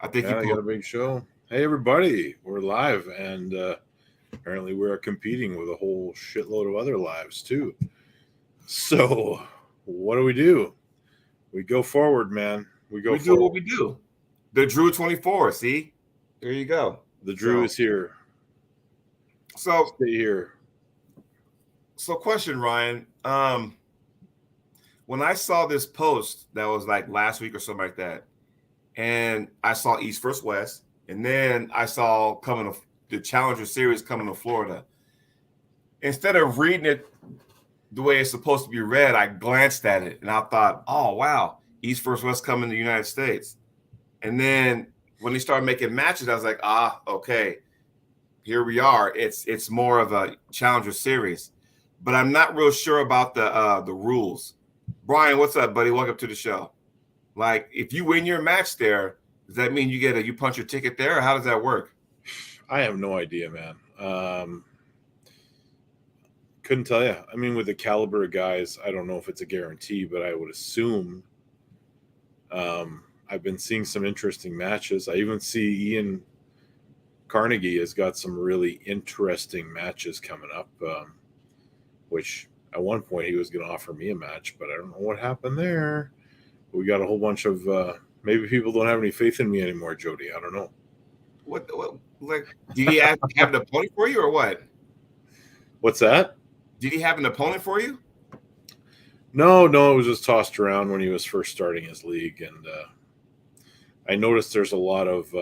I think Yeah, I got a big show. Hey, everybody, we're live, and apparently we're competing with a whole shitload of other lives too. So, what do? We go forward, man. We go we do what forward. we do. The Drew 24. See, there you go. The Drew is here. So Stay here. So, question, Ryan. When I saw this post that was like last week or something like that, and I saw East versus West, and then I saw the Challenger Series coming to Florida. Instead of reading it the way it's supposed to be read, I glanced at it and I thought, "Oh wow, East versus West coming to the United States." And then when they started making matches, I was like, okay, here we are. It's more of a Challenger Series, but I'm not real sure about the rules. Brian, what's up, buddy? Welcome to the show. Like, if you win your match there, does that mean you punch your ticket there, or how does that work? I have no idea, man. Couldn't tell you. I mean, with the caliber of guys, I don't know if it's a guarantee, but I would assume. I've been seeing some interesting matches. I even see Ian Carnegie has got some really interesting matches coming up, which at one point he was going to offer me a match, but I don't know what happened there. We got a whole bunch of maybe people don't have any faith in me anymore, Jody. I don't know. What like, did he have an opponent for you or what? What's that? Did he have an opponent for you? No, it was just tossed around when he was first starting his league, and I noticed there's a lot of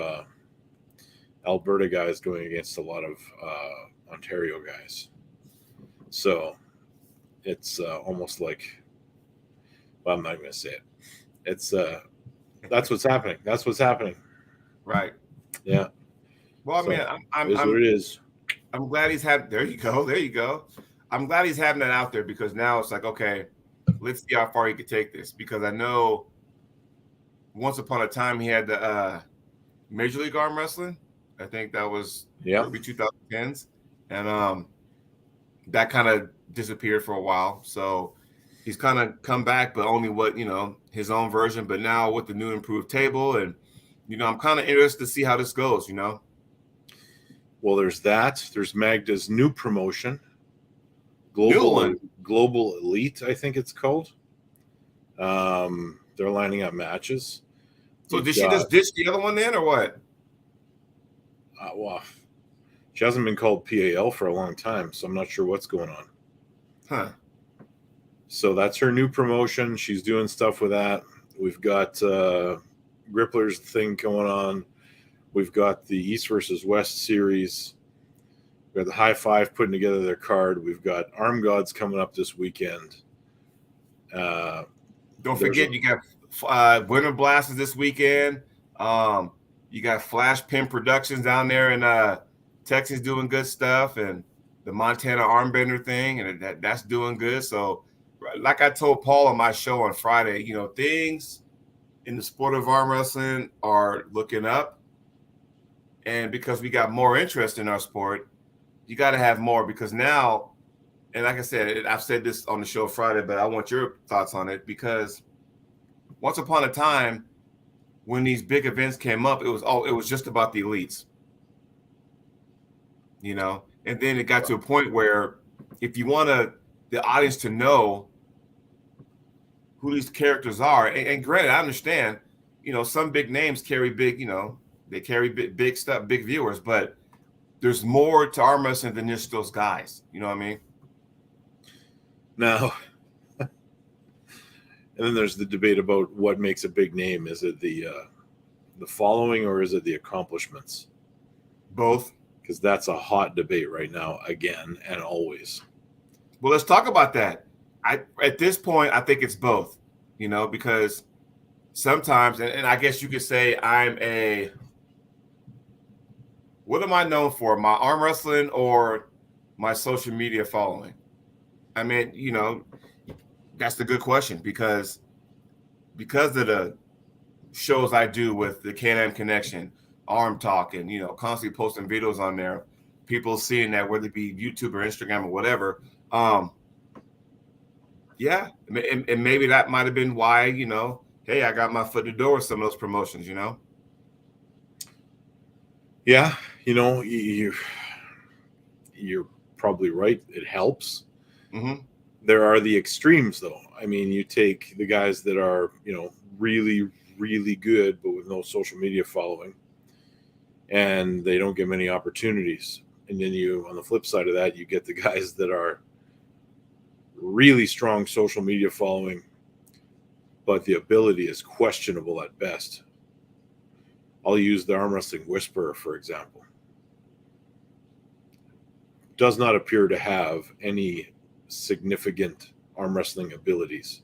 Alberta guys going against a lot of Ontario guys. So it's almost like, well, I'm not going to say it. It's that's what's happening. That's what's happening. Right. Yeah. Well, I mean, it is what it is. I'm glad he's had. There you go. I'm glad he's having that out there, because now it's like, okay, let's see how far he could take this. Because I know once upon a time he had the Major League Arm Wrestling. I think that was early 2010s, and that kind of disappeared for a while. So he's kind of come back, but only his own version. But now with the new improved table, and I'm kind of interested to see how this goes. Well, there's that. There's Magda's new promotion, Global Elite, I think it's called. They're lining up matches. So did she just ditch the other one then, or what? Well, she hasn't been called PAL for a long time, so I'm not sure what's going on. Huh. So that's her new promotion. She's doing stuff with that. We've got Grippler's thing going on. We've got the East versus West series. We've got the High Five putting together their card. We've got Arm Gods coming up this weekend. Don't forget, you got Winter Blasters this weekend. You got Flash Pin Productions down there in Texas doing good stuff, and the Montana Armbender thing, and that's doing good. So, like I told Paul on my show on Friday, things in the sport of arm wrestling are looking up. And because we got more interest in our sport, you got to have more, because now, and like I said, I've said this on the show Friday, but I want your thoughts on it, because once upon a time, when these big events came up, it was just about the elites, and then it got to a point where if you want the audience to know who these characters are, and granted, I understand, some big names carry big, they carry big stuff, big viewers, but there's more to arm wrestling than just those guys. You know what I mean? Now, and then there's the debate about what makes a big name. Is it the following, or is it the accomplishments? Both. Because that's a hot debate right now, again and always. Well, let's talk about that. At this point, I think it's both, because sometimes, and I guess you could say what am I known for? My arm wrestling or my social media following? I mean, that's the good question, because of the shows I do with the Can-Am Connection, Arm Talk, and, constantly posting videos on there, people seeing that, whether it be YouTube or Instagram or whatever. Yeah, and maybe that might have been why, hey, I got my foot in the door with some of those promotions, Yeah, you're probably right. It helps. Mm-hmm. There are the extremes, though. I mean, you take the guys that are, really, really good, but with no social media following, and they don't get many opportunities. And then on the flip side of that, you get the guys that are really strong social media following, but the ability is questionable at best. I'll use the Arm Wrestling Whisperer, for example. Does not appear to have any significant arm wrestling abilities.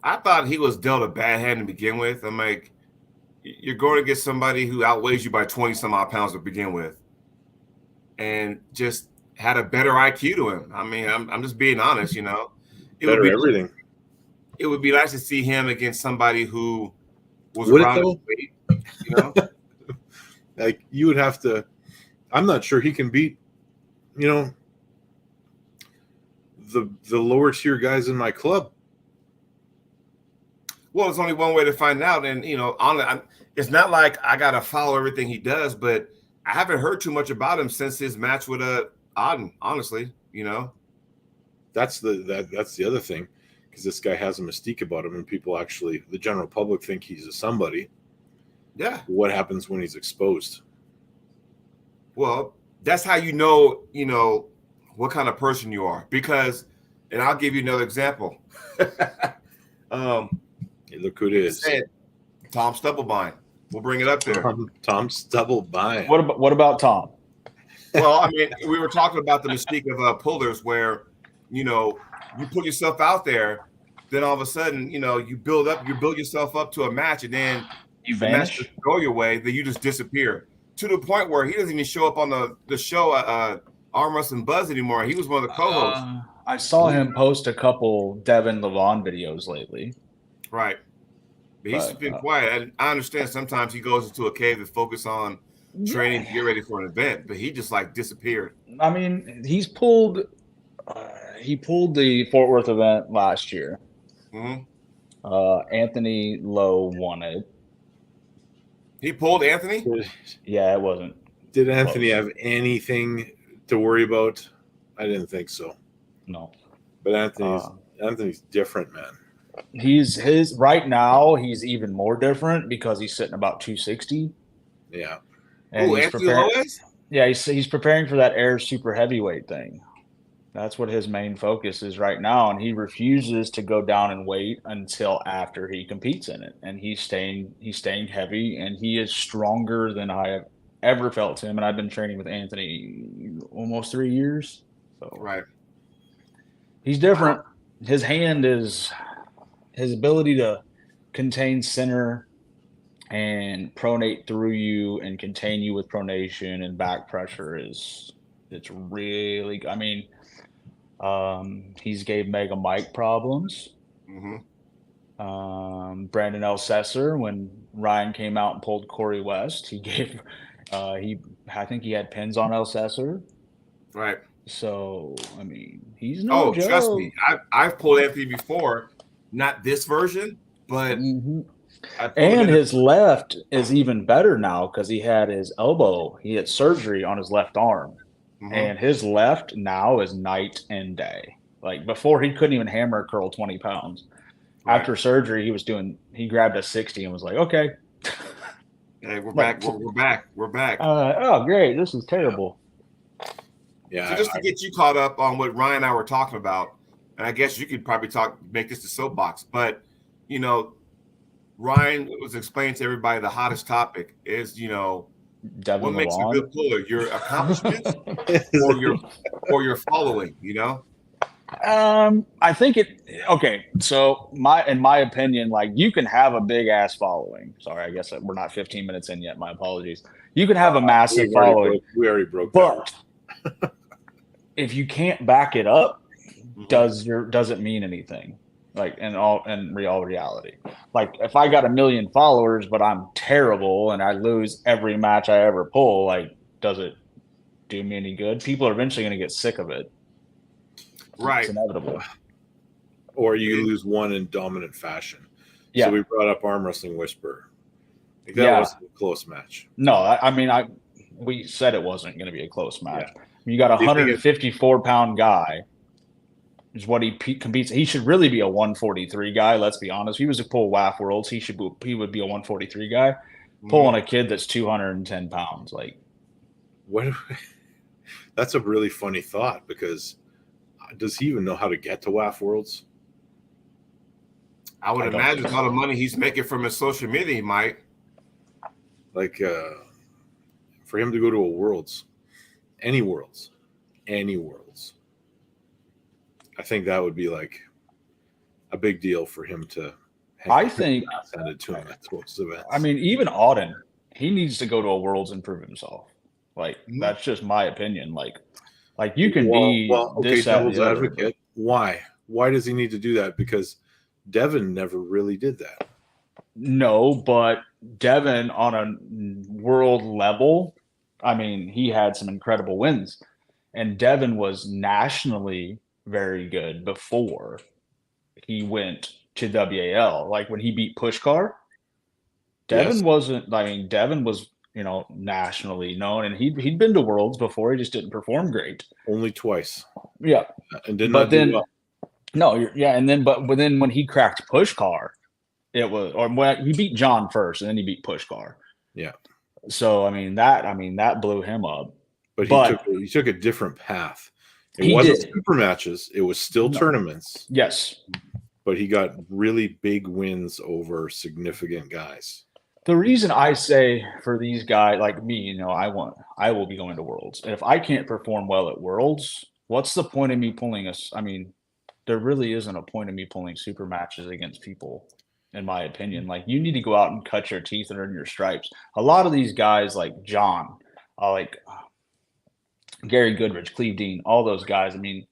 I thought he was dealt a bad hand to begin with. I'm like, you're going to get somebody who outweighs you by 20 some odd pounds to begin with, and just had a better IQ to him. I mean, I'm just being honest. It would Better be everything. it would be nice to see him against somebody who was Would it around his though? weight. Like you would have to. I'm not sure he can beat, the lower tier guys in my club. Well, there's only one way to find out, and it's not like I gotta follow everything he does, but I haven't heard too much about him since his match with Auden. Honestly, That's the other thing, because this guy has a mystique about him, and people actually, the general public, think he's a somebody. Yeah. What happens when he's exposed? Well, that's how you know what kind of person you are. Because, and I'll give you another example. Hey, look who it is. Tom Stubblebine. We'll bring it up there. Tom Stubblebine. What about Tom? Well, I mean, we were talking about the mystique of pullers, where you put yourself out there, then all of a sudden, you build yourself up to a match, and then You the match vanish. doesn't go your way, then you just disappear to the point where he doesn't even show up on the show Arm Wrestling Buzz anymore. He was one of the co-hosts. I saw him post a couple Devin Levon videos lately. Right. But he's been quiet. I understand sometimes he goes into a cave to focus on training to get ready for an event, but he just disappeared. I mean, he pulled the Fort Worth event last year. Mm-hmm. Anthony Lowe won it. He pulled Anthony? Yeah, it wasn't. Did Anthony have anything to worry about? I didn't think so. No. But Anthony's different, man. Right now he's even more different because he's sitting about 260. Yeah. And Who, Anthony Lowe is? Yeah, he's preparing for that Air super heavyweight thing. That's what his main focus is right now, and he refuses to go down in weight until after he competes in it. And he's staying heavy, and he is stronger than I have ever felt him. And I've been training with Anthony almost 3 years. So Right. He's different. His hand is his ability to contain center and pronate through you and contain you with pronation and back pressure it's really, I mean, he's gave Mega Mike problems. Mm-hmm. Brandon Elsesser, when Ryan came out and pulled Corey West, he gave I think he had pins on Elsesser. Right. So I mean, he's no joke. Trust me, I've pulled Anthony before, not this version, but and his left is even better now because he had his elbow. He had surgery on his left arm. And his left now is night and day. Like before, he couldn't even hammer curl 20 pounds. Right. After surgery, he grabbed a 60 and was like, okay. Hey, we're back. We're back. Oh, great. This is terrible. Yeah. So just to get you caught up on what Ryan and I were talking about, and I guess you could probably make this the soapbox, but, Ryan was explaining to everybody the hottest topic is, Devin what makes Levon. a good puller? Your accomplishments or your following, I think okay. So in my opinion, you can have a big ass following. Sorry, I guess we're not 15 minutes in yet. My apologies. You can have a massive following. We already broke that. But if you can't back it up, does it mean anything? In real reality, if I got 1 million followers, but I'm terrible and I lose every match I ever pull, does it do me any good? People are eventually going to get sick of it. Right. It's inevitable. Or you lose one in dominant fashion. Yeah. So we brought up Arm Wrestling Whisperer. Like, that was a close match. No, we said it wasn't going to be a close match. Yeah. You got a 154-pound guy is what he competes. He should really be a 143 guy. Let's be honest. If he was to pull WAF Worlds, he would be a 143 guy. Pulling a kid that's 210 pounds, like what? That's a really funny thought, because does he even know how to get to WAF Worlds? I would imagine all the money he's making from his social media, he might. Like, for him to go to a Worlds, any Worlds, I think that would be like a big deal for him to. I think handed to him at those events. I mean, even Auden, he needs to go to a Worlds and prove himself. Like, that's just my opinion. Like you can be this devil's advocate. Why does he need to do that? Because Devin never really did that. No, but Devin on a world level, I mean, he had some incredible wins, and Devin was nationally very good before he went to WAL. Like when he beat Pushkar, Devin wasn't. I mean, Devin was, nationally known, and he'd been to Worlds before. He just didn't perform great. Only twice. Yeah, and did not do well. No, and then then when he cracked Pushkar, it was, or he beat John first, and then he beat Pushkar. Yeah. So I mean that blew him up. But he took a different path. It wasn't super matches. It was still tournaments. Yes. But he got really big wins over significant guys. The reason I say for these guys like me, I will be going to Worlds. And if I can't perform well at Worlds, what's the point of me pulling us? I mean, there really isn't a point of me pulling super matches against people, in my opinion. Like, you need to go out and cut your teeth and earn your stripes. A lot of these guys like John, like Gary Goodrich, Cleve Dean, all those guys. I mean,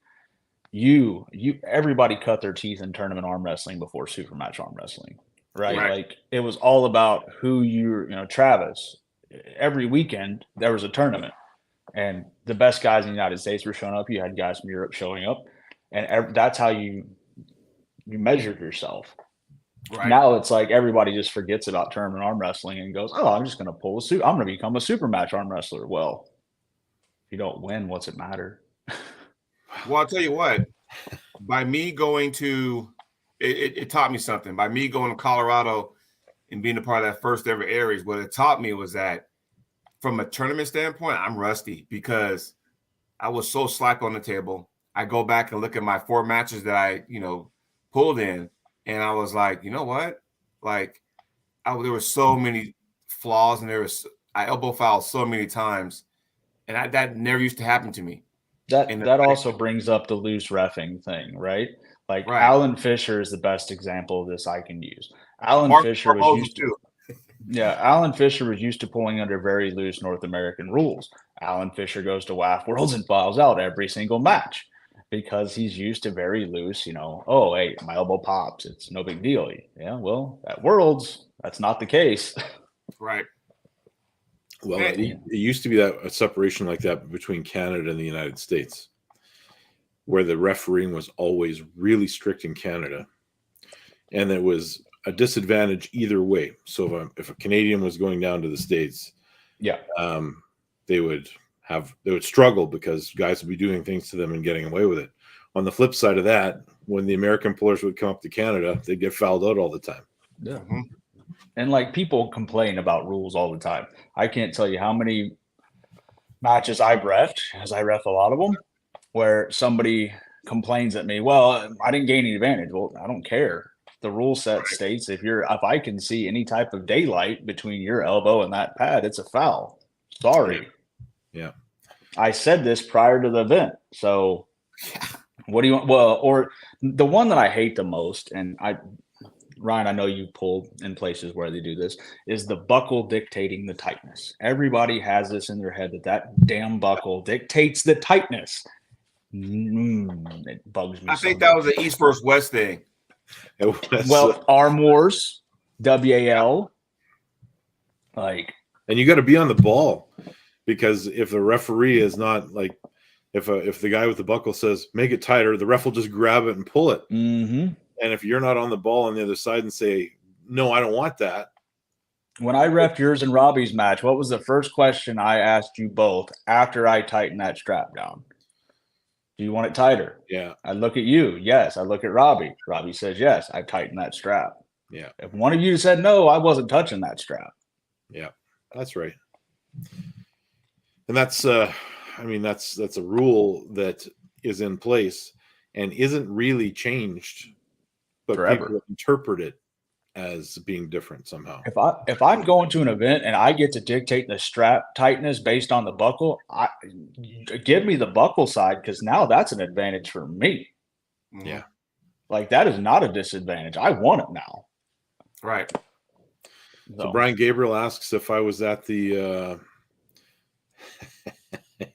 everybody cut their teeth in tournament arm wrestling before super match arm wrestling, right? Like, it was all about who Travis. Every weekend there was a tournament, and the best guys in the United States were showing up. You had guys from Europe showing up, and that's how you measured yourself. Right. Now it's like everybody just forgets about tournament arm wrestling and goes, "Oh, I'm just going to pull a suit. I'm going to become a super match arm wrestler." Well, if you don't win, what's it matter? Well, I'll tell you what. By me going to, it taught me something. By me going to Colorado and being a part of that first ever Aries, what it taught me was that from a tournament standpoint, I'm rusty because I was so slack on the table. I go back and look at my 4 matches that I, pulled in. And I was like, you know what? Like, there were so many flaws, and I elbow fouled so many times, and that never used to happen to me. That also brings up the loose reffing thing, right? Like, Alan Fisher is the best example of this I can use. Alan Fisher was used to pulling under very loose North American rules. Alan Fisher goes to WAF Worlds and files out every single match, because he's used to very loose, oh, hey, my elbow pops. It's no big deal. Yeah, well, at Worlds, that's not the case. Right. Well, it used to be a separation like that between Canada and the United States, where the refereeing was always really strict in Canada. And it was a disadvantage either way. So if a Canadian was going down to the States, they would struggle because guys would be doing things to them and getting away with it. On the flip side of that, when the American pullers would come up to Canada, they'd get fouled out all the time. Yeah. Mm-hmm. And like, people complain about rules all the time. I can't tell you how many matches I've refed, as I ref a lot of them, where somebody complains at me, well, I didn't gain any advantage. Well, I don't care. The rule set states if I can see any type of daylight between your elbow and that pad, it's a foul. Sorry. Yeah. I said this prior to the event. So what do you want? Well, or the one that I hate the most, and Ryan, I know you pulled in places where they do this, is the buckle dictating the tightness. Everybody has this in their head that damn buckle dictates the tightness. It bugs me. I think that was the East versus West thing. Well, Arm Wars, WAL, like, and you got to be on the ball, because if the referee is not, like, if the guy with the buckle says make it tighter, the ref will just grab it and pull it. Mm-hmm. And if you're not on the ball on the other side and say, no, I don't want that, When I reffed yours and Robbie's match, what was the first question I asked you both after I tightened that strap down? Do you want it tighter? Yeah. I look at you. Yes. I look at Robbie. Robbie says, yes, I've tightened that strap. Yeah. If one of you said no, I wasn't touching that strap. Yeah, that's right. And that's a rule that is in place and isn't really changed, but Forever. people interpret it as being different somehow. If I'm going to an event and I get to dictate the strap tightness based on the buckle, give me the buckle side, because now that's an advantage for me. Yeah. Like, that is not a disadvantage. I want it now. Right. So Brian Gabriel asks if I was at the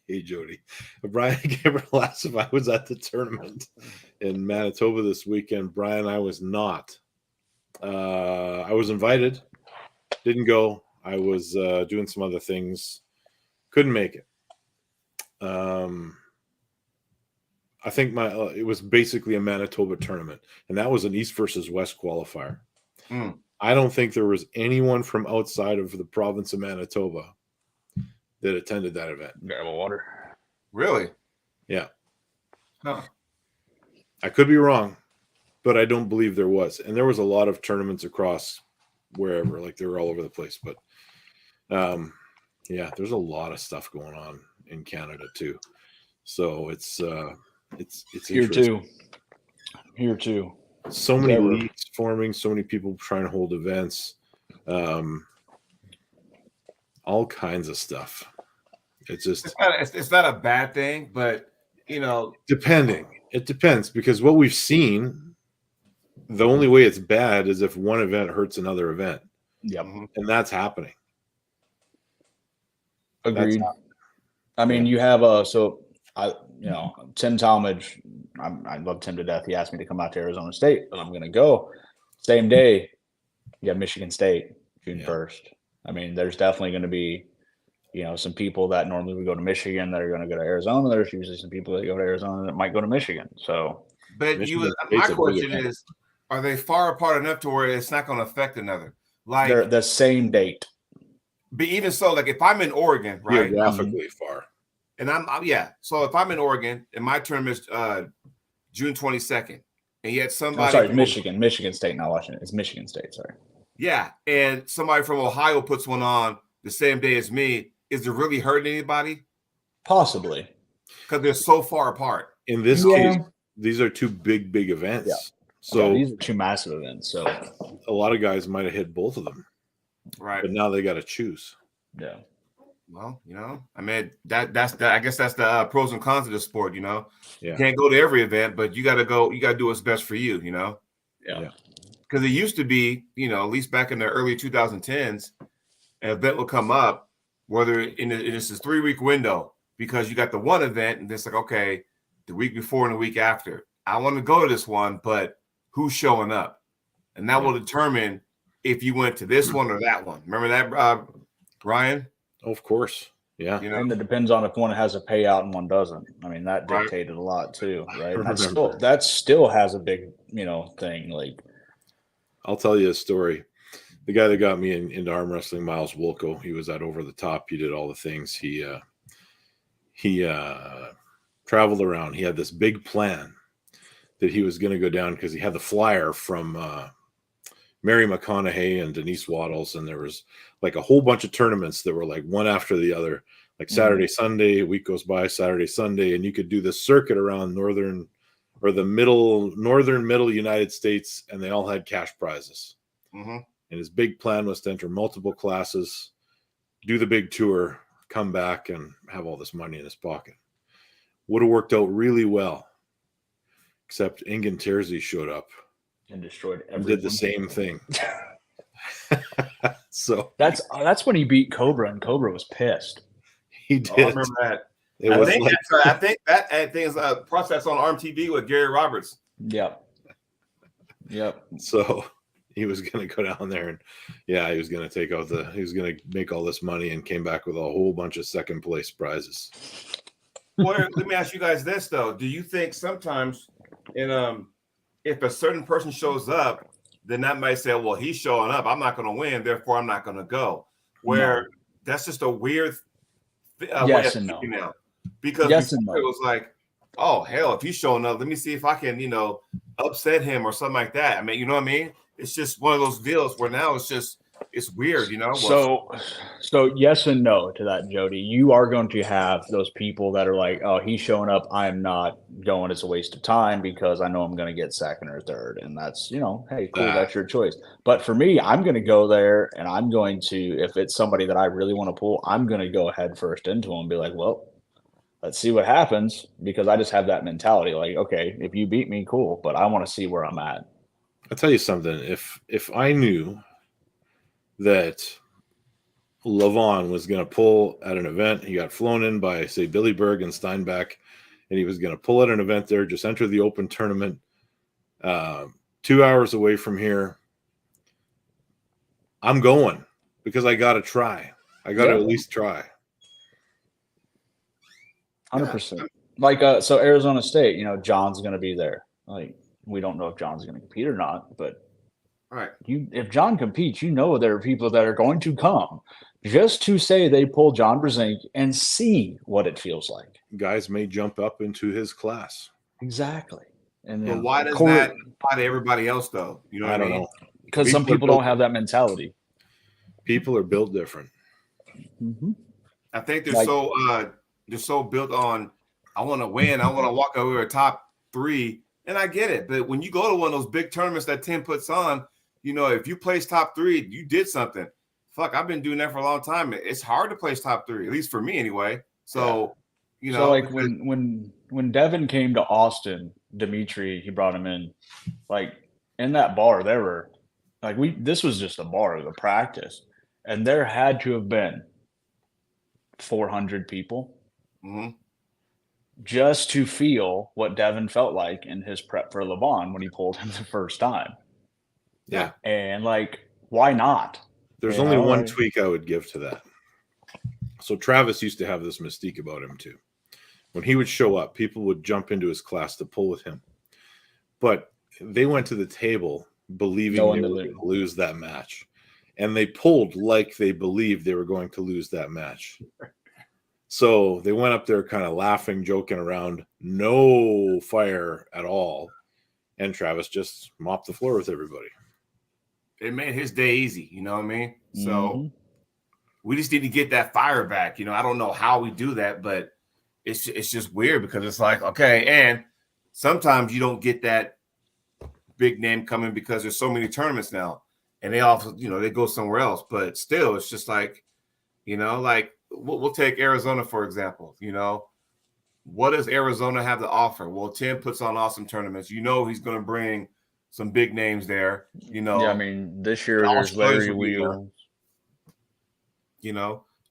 hey Jody. Brian Gabriel asks if I was at the tournament in Manitoba this weekend. Brian, I was not. I was invited, didn't go. I was doing some other things, couldn't make it. I think it was basically a Manitoba tournament, and that was an East versus West qualifier. I don't think there was anyone from outside of the province of Manitoba that attended that event. Grab a water. Really? Yeah. Huh. I could be wrong, but I don't believe there was. And there was a lot of tournaments across wherever, like they were all over the place. But yeah, there's a lot of stuff going on in Canada too. So it's Here too. Here too. So many leagues forming, so many people trying to hold events, all kinds of stuff. It's just it's not a bad thing, but it depends, because what we've seen, the only way it's bad is if one event hurts another event. Yep. And that's happening. Agreed. I mean, you have Tim Talmadge, I love Tim to death. He asked me to come out to Arizona State, but I'm going to go. Same day, you have Michigan State, June 1st. I mean, there's definitely going to be, some people that normally would go to Michigan that are going to go to Arizona. There's usually some people that go to Arizona that might go to Michigan. So, but my question is, are they far apart enough to where it's not going to affect another? Like, they're the same date. But even so, like if I'm in Oregon, right? Geographically far. And so if I'm in Oregon and my term is June 22nd, and yet somebody Michigan State, not Washington. It's Michigan State, sorry. Yeah, and somebody from Ohio puts one on the same day as me. Is it really hurting anybody? Possibly. Because they're so far apart. In this case, these are two big events. Yeah. So these are two massive events. So a lot of guys might have hit both of them. Right. But now they got to choose. Yeah. Well, I mean, that's I guess that's the pros and cons of the sport, Yeah. You can't go to every event, but you got to do what's best for you, Yeah. Because it used to be, at least back in the early 2010s, an event will come up, whether in this is 3-week window, because you got the one event, and it's like, okay, the week before and the week after, I want to go to this one, but who's showing up? And that will determine if you went to this one or that one. Remember that, Ryan? Of course. Yeah. And it depends on if one has a payout and one doesn't. I mean, that dictated a lot too, right? That still has a big, thing. Like, I'll tell you a story. The guy that got me into arm wrestling, Miles Wolko, he was at Over the Top. He did all the things. He traveled around. He had this big plan that he was going to go down because he had the flyer from Mary McConaughey and Denise Waddles, and there was like a whole bunch of tournaments that were like one after the other, like Saturday, Sunday, a week goes by, Saturday, Sunday, and you could do this circuit around northern middle United States, and they all had cash prizes. Mm-hmm. And his big plan was to enter multiple classes, do the big tour, come back, and have all this money in his pocket. Would have worked out really well, except Ingen Terzi showed up and destroyed everything. And did the same thing. So that's when he beat Cobra, and Cobra was pissed. He did. I remember that. I think that is a process on Arm TV with Gary Roberts. Yep. So he was going to go down there and he was going to he was going to make all this money, and came back with a whole bunch of second place prizes. Well, let me ask you guys this though. Do you think sometimes if a certain person shows up, then that might say, well, he's showing up. I'm not going to win, therefore I'm not going to go. Where that's just a weird way of thinking now. Because before it was like, oh, hell, if he's showing up, let me see if I can, upset him or something like that. I mean, you know what I mean? It's just one of those deals where now it's weird, So yes and no to that, Jody. You are going to have those people that are like, oh, he's showing up. I'm not going. It's a waste of time because I know I'm going to get second or third. And that's, hey, cool. That's your choice. But for me, I'm going to go there and I'm going to, if it's somebody that I really want to pull, I'm going to go head first into him and be like, well, let's see what happens, because I just have that mentality. Like, okay, if you beat me, cool. But I want to see where I'm at. I'll tell you something. If I knew that Levon was going to pull at an event, he got flown in by, say, Billy Berg and Steinbach, and he was going to pull at an event there, just enter the open tournament 2 hours away from here, I'm going, because I got to try. I got to at least try. 100%. Like, so Arizona State, John's going to be there. Like, we don't know if John's going to compete or not, but if John competes, there are people that are going to come just to say they pull John Brzenk and see what it feels like. Guys may jump up into his class. Exactly. And but why does that apply to everybody else, though? I don't know. Because some people don't have that mentality. People are built different. Mm-hmm. I think they're so built on, I want to win. I want to walk over a top 3. And I get it. But when you go to one of those big tournaments that Tim puts on, if you place top 3, you did something. Fuck, I've been doing that for a long time. It's hard to place top 3, at least for me anyway. So, So like when Devin came to Austin, Dimitri, he brought him in. Like in that bar, there were this was just a bar, the practice. And there had to have been 400 people. Mm-hmm. Just to feel what Devin felt like in his prep for Levon when he pulled him the first time. Yeah. And why not? There's only one tweak I would give to that. So Travis used to have this mystique about him too. When he would show up, people would jump into his class to pull with him. But they went to the table believing they were going to lose that match. And they pulled like they believed they were going to lose that match. So they went up there kind of laughing, joking around, no fire at all. And Travis just mopped the floor with everybody. It made his day easy, you know what I mean? So we just need to get that fire back. I don't know how we do that, but it's just weird because it's like, okay, and sometimes you don't get that big name coming because there's so many tournaments now. And they also, they go somewhere else. But still, it's just like, we'll take Arizona, for example. What does Arizona have to offer? Well, Tim puts on awesome tournaments. He's going to bring some big names there. Yeah, I mean, this year there's Larry Wheels.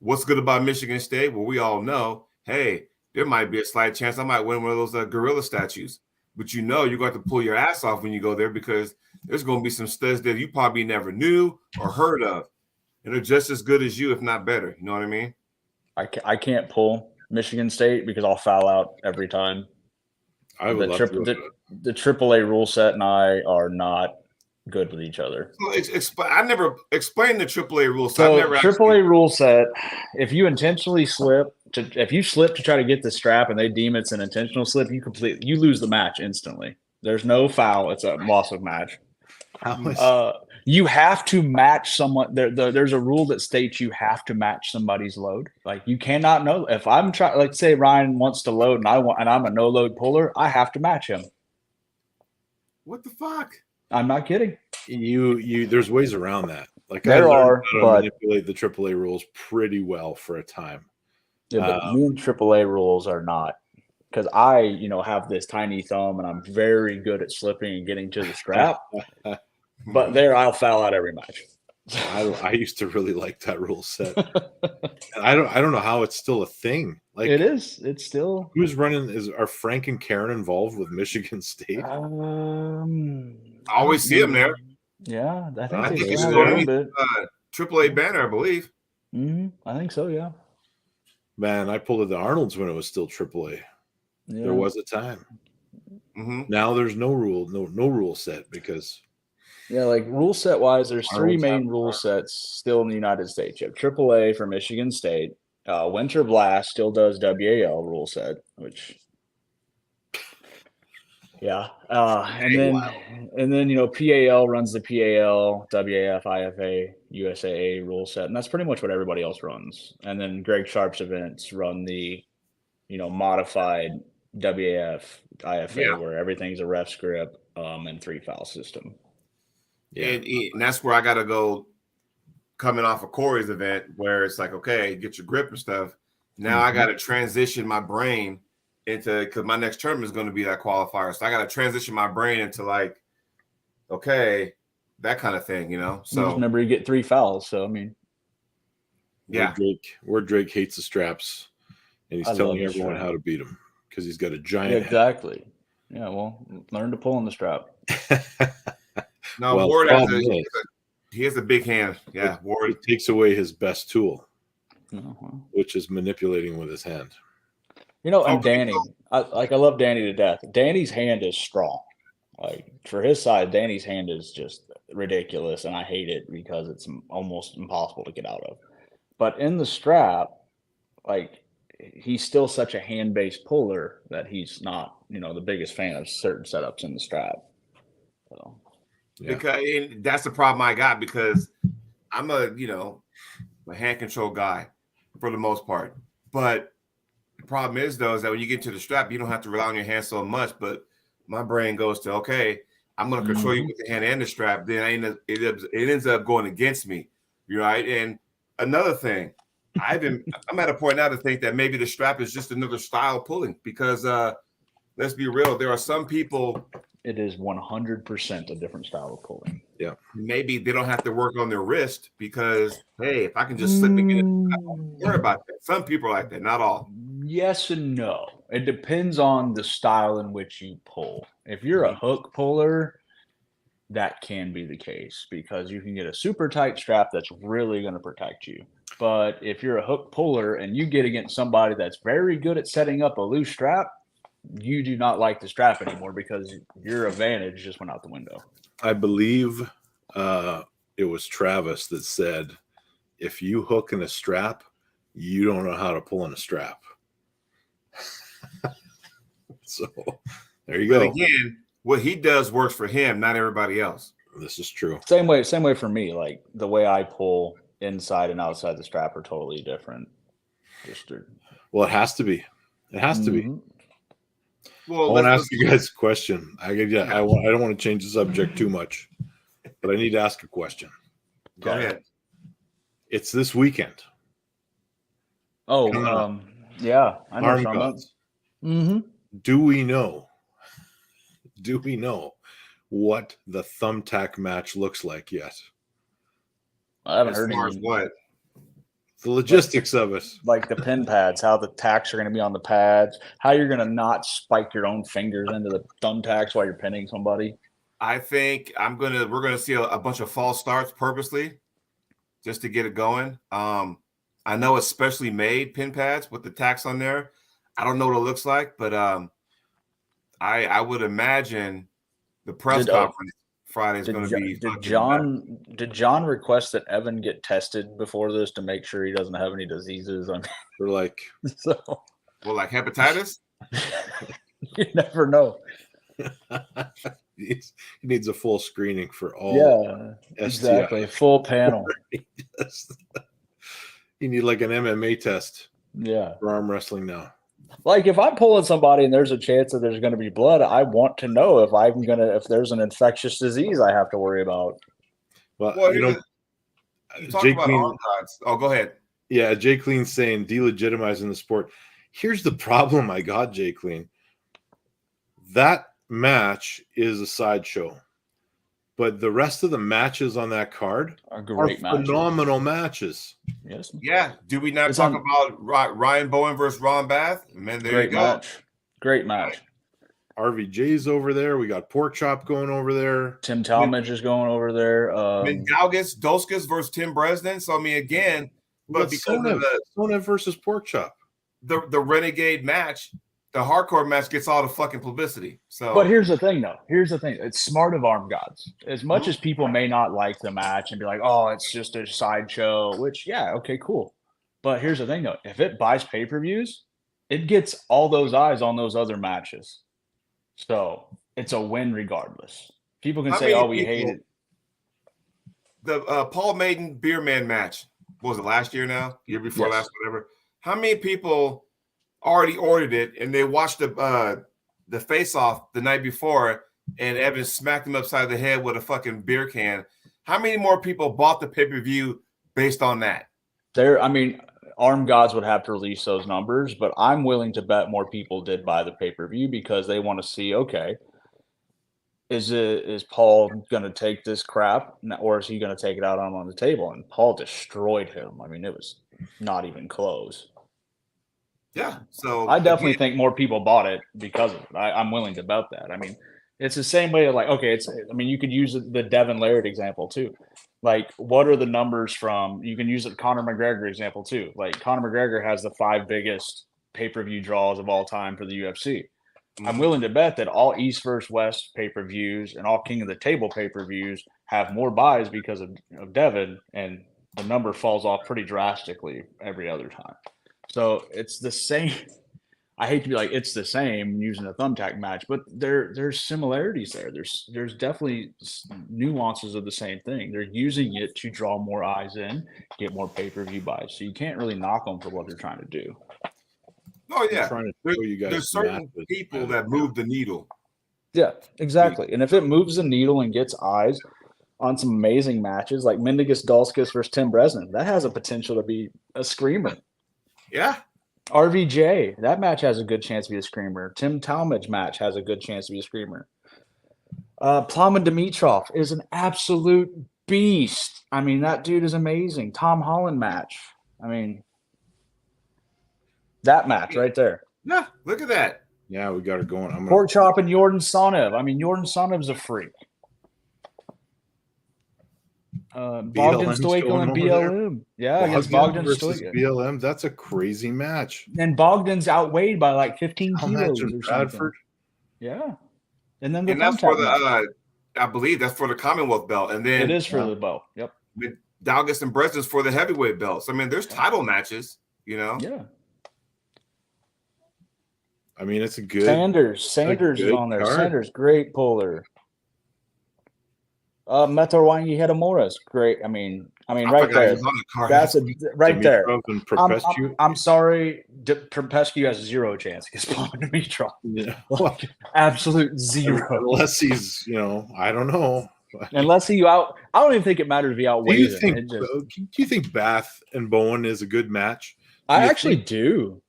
What's good about Michigan State? Well, we all know, hey, there might be a slight chance I might win one of those gorilla statues. But you're going to pull your ass off when you go there because there's going to be some studs that you probably never knew or heard of. And they're just as good as you, if not better. You know what I mean? I can't pull Michigan State because I'll foul out every time. I would love to. The AAA rule set and I are not good with each other. So I never explained the AAA rule set. So AAA rule set, if you intentionally slip to try to get the strap and they deem it's an intentional slip, you lose the match instantly. There's no foul. It's a loss of match. You have to match someone. There's a rule that states you have to match somebody's load. Like you cannot know if I'm trying. Like say Ryan wants to load and I'm a no load puller. I have to match him. What the fuck? I'm not kidding. There's ways around that. Like there are, but manipulate the AAA rules pretty well for a time. Yeah, but me and AAA rules are not. Because I, have this tiny thumb and I'm very good at slipping and getting to the strap. But there, I'll foul out every match. I used to really like that rule set. And I don't know how it's still a thing. Like it is. It's still. Who's running? Are Frank and Karen involved with Michigan State? I always see them there. Yeah, I think it's still a AAA banner, I believe. Mm-hmm. I think so. Yeah. Man, I pulled at the Arnold's when it was still AAA. Yeah. There was a time. Mm-hmm. Now there's no rule set because Yeah, like rule set wise, there's three Arnold's main having rule fun. sets still in the United States. You have AAA for Michigan State. Winter Blast still does WAL rule set, which yeah. And then PAL runs the PAL, WAF, IFA, USAA rule set, and that's pretty much what everybody else runs. And then Greg Sharp's events run the modified WAF, IFA, Yeah. where everything's a ref script and 3-foul system. Yeah. And that's where I got to go coming off of Corey's event where it's like, okay, get your grip and stuff. Now I got to transition my brain into, because my next tournament is going to be that qualifier. So I got to transition my brain into like, okay, that kind of thing, So Just remember you get 3 fouls. So, I mean, yeah. Where Drake hates the straps and he's telling everyone strap. how to beat him because he's got a giant Yeah, exactly. Yeah, well, learn to pull on the strap. No, Well, Ward problem he has a big hand. Yeah, Ward. It takes away his best tool, Uh-huh. which is manipulating with his hand. And Okay, Danny, I love Danny to death. Danny's hand is strong. Like for his side, Danny's hand is just ridiculous, and I hate it because it's almost impossible to get out of. But in the strap, like he's still such a hand-based puller that he's not, the biggest fan of certain setups in the strap. So. Yeah. Because and that's the problem I got because I'm a hand control guy for the most part. But the problem is though is that when you get to the strap, you don't have to rely on your hand so much. But my brain goes to okay, I'm going to control you with the hand and the strap. Then it ends up going against me, right? And another thing, I'm at a point now to think that maybe the strap is just another style pulling because let's be real, there are some people. It is 100% a different style of pulling. Yeah. Maybe they don't have to work on their wrist because, hey, if I can just slip and get it, I don't worry about that. Some people are like that, not all. Yes and no. It depends on the style in which you pull. If you're a hook puller, that can be the case because you can get a super tight strap that's really going to protect you. But if you're a hook puller and you get against somebody that's very good at setting up a loose strap, you do not like the strap anymore because your advantage just went out the window. I believe it was Travis that said, if you hook in a strap, you don't know how to pull in a strap. So there you go. But again, what he does works for him, not everybody else. This is true. Same way for me. Like the way I pull inside and outside the strap are totally different. Well, it has to be. It has to be. Well, I want to ask you guys a question. I don't want to change the subject too much, but I need to ask a question. Go ahead. It's this weekend. Oh, yeah. I know. Arm gods. Do we know what the thumbtack match looks like yet? I haven't heard as far as what? The logistics of it. Like the pin pads, how the tacks are going to be on the pads, how you're going to not spike your own fingers into the thumbtacks while you're pinning somebody. I think we're gonna see a bunch of false starts purposely just to get it going. I know it's specially made pin pads with the tacks on there. I don't know what it looks like, but I would imagine the press conference Friday is going to be. Did John request that Evan get tested before this to make sure he doesn't have any diseases? We're like, like hepatitis. You never know. He needs a full screening for all. Yeah, exactly. Full panel. You need like an MMA test. Yeah, for arm wrestling now. Like if I'm pulling somebody and there's a chance that there's going to be blood, I want to know if there's an infectious disease I have to worry about. Well, you talk about arm gods. Oh, go ahead. Yeah, Jay Clean's saying delegitimizing the sport. Here's the problem I got, Jay Clean. That match is a sideshow, but the rest of the matches on that card are phenomenal matches. Yes. Yeah. Do we not talk about Ryan Bowen versus Ron Bath? Man, there you go. Great match. RVJ's over there. We got Pork Chop going over there. Tim Talmadge is going over there. Galgis Doskus versus Tim Bresnan. So I mean, again, but because Sonev versus Pork Chop, the Renegade match, the hardcore match gets all the fucking publicity. So, But here's the thing, though. Here's the thing. It's smart of Arm Gods. As much as people may not like the match and be like, "Oh, it's just a sideshow," which, yeah, okay, cool. But here's the thing, though. If it buys pay-per-views, it gets all those eyes on those other matches. So it's a win regardless. People can say, "Oh, we hate it." The Paul Maiden Beer Man match, what was it, last year now? Year before last, whatever. How many people already ordered it and they watched the face-off the night before and Evan smacked him upside the head with a fucking beer can? How many more people bought the pay-per-view based on that? Arm Gods would have to release those numbers, but I'm willing to bet more people did buy the pay-per-view because they want to see, okay, is Paul going to take this crap or is he going to take it out on the table? And Paul destroyed him. I mean, it was not even close. Yeah. So I definitely think more people bought it because of it. I'm willing to bet that. I mean, it's the same way like, okay, you could use the Devin Laird example too. Like, what are the numbers from? You can use the Conor McGregor example too. Like, Conor McGregor has the 5 biggest pay-per-view draws of all time for the UFC. I'm willing to bet that all East versus West pay-per-views and all King of the Table pay-per-views have more buys because of Devin, and the number falls off pretty drastically every other time. So it's the same. I hate to be like it's the same using a thumbtack match, but there's similarities there. There's definitely nuances of the same thing. They're using it to draw more eyes in, get more pay-per-view buys. So you can't really knock them for what they're trying to do. Oh yeah, there's certain people that move the needle. Yeah, exactly. And if it moves the needle and gets eyes on some amazing matches like Mendigus Dulskis versus Tim Bresnan, that has a potential to be a screamer. Yeah. RVJ, that match has a good chance to be a screamer. Tim Talmadge match has a good chance to be a screamer. Plum and Dimitrov is an absolute beast. I mean, that dude is amazing. Tom Holland match. I mean, that match right there. Yeah, look at that. Yeah, we got it going. Pork Chop and Jordan Sonev. I mean, Jordan Sonev's a freak. Bogdan Stoichkov and BLM. Yeah, against Bogdan Stoichkov. BLM, that's a crazy match. And Bogdan's outweighed by like 15 kilos or Bradford. something. Yeah. And then that's for the I believe that's for the Commonwealth belt. And then it is for the belt. Yep. Dalgas and Breslin's for the heavyweight belts. I mean, there's title matches, you know. Yeah. I mean, it's a good Sanders is on there. Card. Sanders, great puller. Metowangi Hedamura's great. I mean, right there. That's right there. I'm sorry, Popescu has 0 chance against Plum and Dimitrov. Yeah, absolute 0. Unless he's, I don't know. Unless I don't even think it matters if he outweighs him. Do you think Bath and Bowen is a good match? I actually do.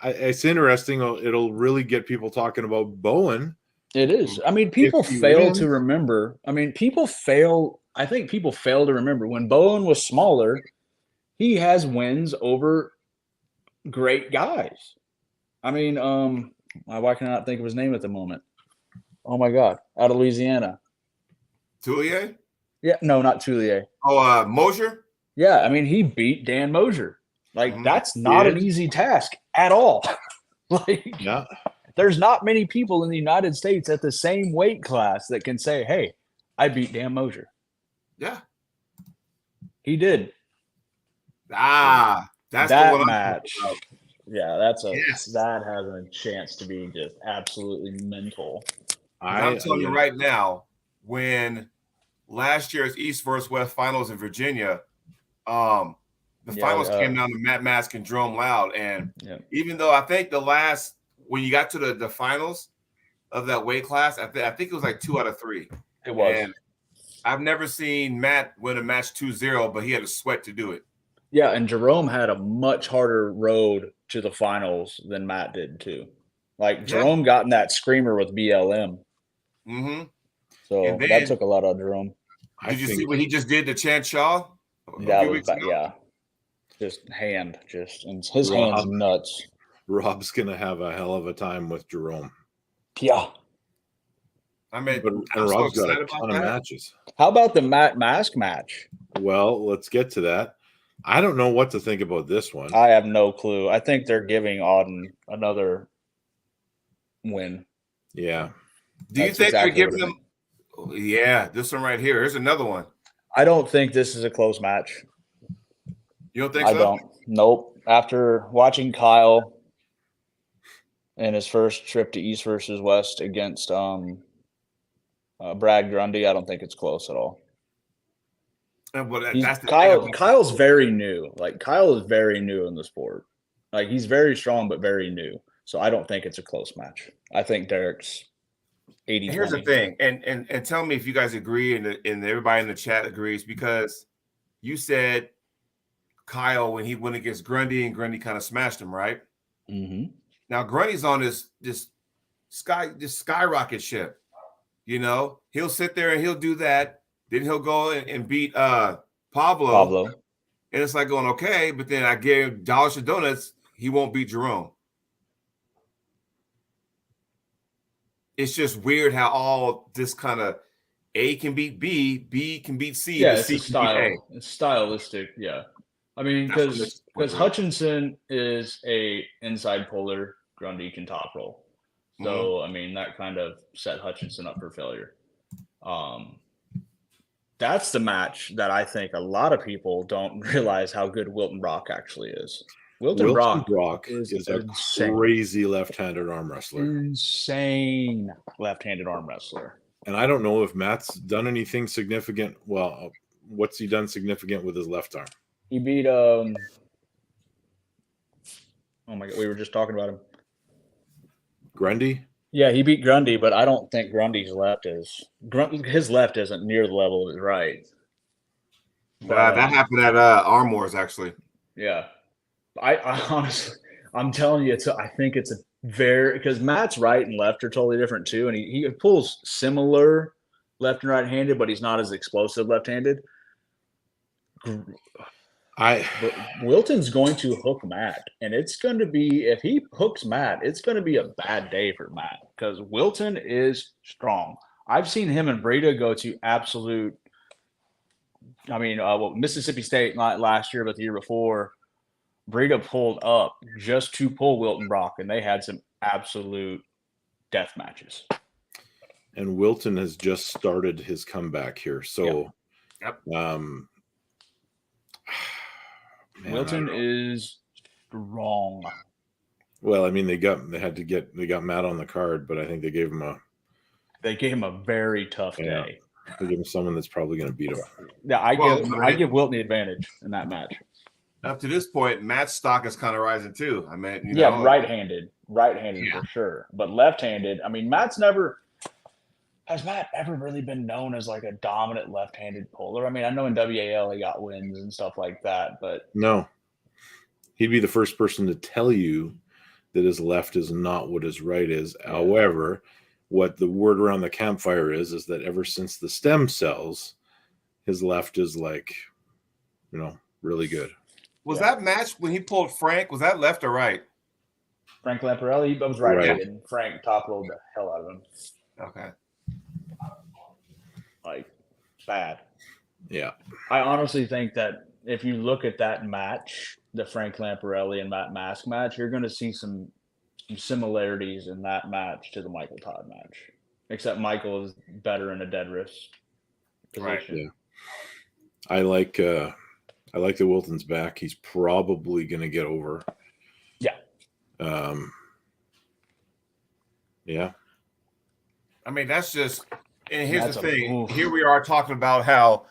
It's interesting. It'll really get people talking about Bowen. It is. I mean, people fail to remember. I think people fail to remember when Bowen was smaller, he has wins over great guys. I mean, why can I not think of his name at the moment? Oh my God, out of Louisiana. Tullier? Yeah, no, not Tullier. Oh, Mosier? Yeah, I mean, he beat Dan Mosier. Like, that's not an easy task at all. Yeah. There's not many people in the United States at the same weight class that can say, hey, I beat Dan Mosier. Yeah. He did. That's that match. Yeah, that has a chance to be just absolutely mental. I'm telling you right now, when last year's East versus West finals in Virginia, the finals came down to Matt Mask and Jerome Loud. And even though I think when you got to the finals of that weight class, I think it was like 2 out of 3. It was. And I've never seen Matt win a match 2-0, but he had a sweat to do it. Yeah, and Jerome had a much harder road to the finals than Matt did too. Like Jerome got in that screamer with BLM. Mm-hmm. So that took a lot out of Jerome. Did you see what he just did to Chad Shaw? Just his hand's nuts. Rob's gonna have a hell of a time with Jerome. Yeah. I mean, Rob's got a ton of matches. How about the Matt Mask match? Well, let's get to that. I don't know what to think about this one. I have no clue. I think they're giving Auden another win. Yeah. Do you That's think exactly they're what giving I them? Yeah, this one right here. Here's another one. I don't think this is a close match. You don't think I so? don't. Nope. After watching Kyle in his first trip to East versus West against Brad Grundy, I don't think it's close at all. Well, He's, that's the thing. Kyle's very new. Like Kyle is very new in the sport. Like he's very strong, but very new. So I don't think it's a close match. I think Derek's 80. Here's the thing, and tell me if you guys agree, and everybody in the chat agrees, because you said Kyle when he went against Grundy, and Grundy kind of smashed him, right? Mm-hmm. Now Grundy's on this skyrocket ship. You know, he'll sit there and he'll do that. Then he'll go and beat Pablo. And it's like going, okay, but then I give dollars to donuts, he won't beat Jerome. It's just weird how all this kind of A can beat B, B can beat C, Yeah, but it's C a can style. beat A. It's stylistic. Yeah, I mean That's what makes because it weird. Hutchinson is a inside puller, Grundy can top roll. So I mean that kind of set Hutchinson up for failure. That's the match that I think a lot of people don't realize how good Wilton Brock actually is. Wilton Brock is is a insane. crazy left-handed arm wrestler. Insane left-handed arm wrestler. And I don't know if Matt's done anything significant. Well, what's he done significant with his left arm? He beat oh my god, we were just talking about him. Grundy? Yeah, he beat Grundy, but I don't think Grundy's left his left isn't near the level of his right. But, that happened at Arm Wars, actually. Yeah. I honestly, I'm telling you, I think it's a because Matt's right and left are totally different too, and he pulls similar left and right-handed, but he's not as explosive left-handed. But Wilton's going to hook Matt, and it's going to be, if he hooks Matt, it's going to be a bad day for Matt because Wilton is strong. I've seen him and Breda go to absolute. I mean, Mississippi State not last year, but the year before, Breda pulled up just to pull Wilton Brock, and they had some absolute death matches. And Wilton has just started his comeback here, so Yep. Wilton is strong. Well, I mean, they got Matt on the card, but I think they gave him a very tough day. They give him someone that's probably going to beat him. Yeah, I give Wilton the advantage in that match. Up to this point, Matt's stock is kind of rising too. I mean, right-handed for sure, but left-handed. I mean, has Matt ever really been known as like a dominant left-handed puller? I mean, I know in WAL he got wins and stuff like that, but no, he'd be the first person to tell you that his left is not what his right is. Yeah. However, what the word around the campfire is that ever since the stem cells, his left is like, really good. Was that match when he pulled Frank? Was that left or right? Frank Lamparelli, he was right. And Frank top rolled the hell out of him. Okay. Like bad. Yeah. I honestly think that if you look at that match, the Frank Lamparelli and Matt Mask match, you're going to see some similarities in that match to the Michael Todd match, except Michael is better in a dead wrist position. Right. Yeah. I like the Wilton's back. He's probably going to get over. Yeah. Yeah. I mean, that's just. And here's the thing. Here we are talking about how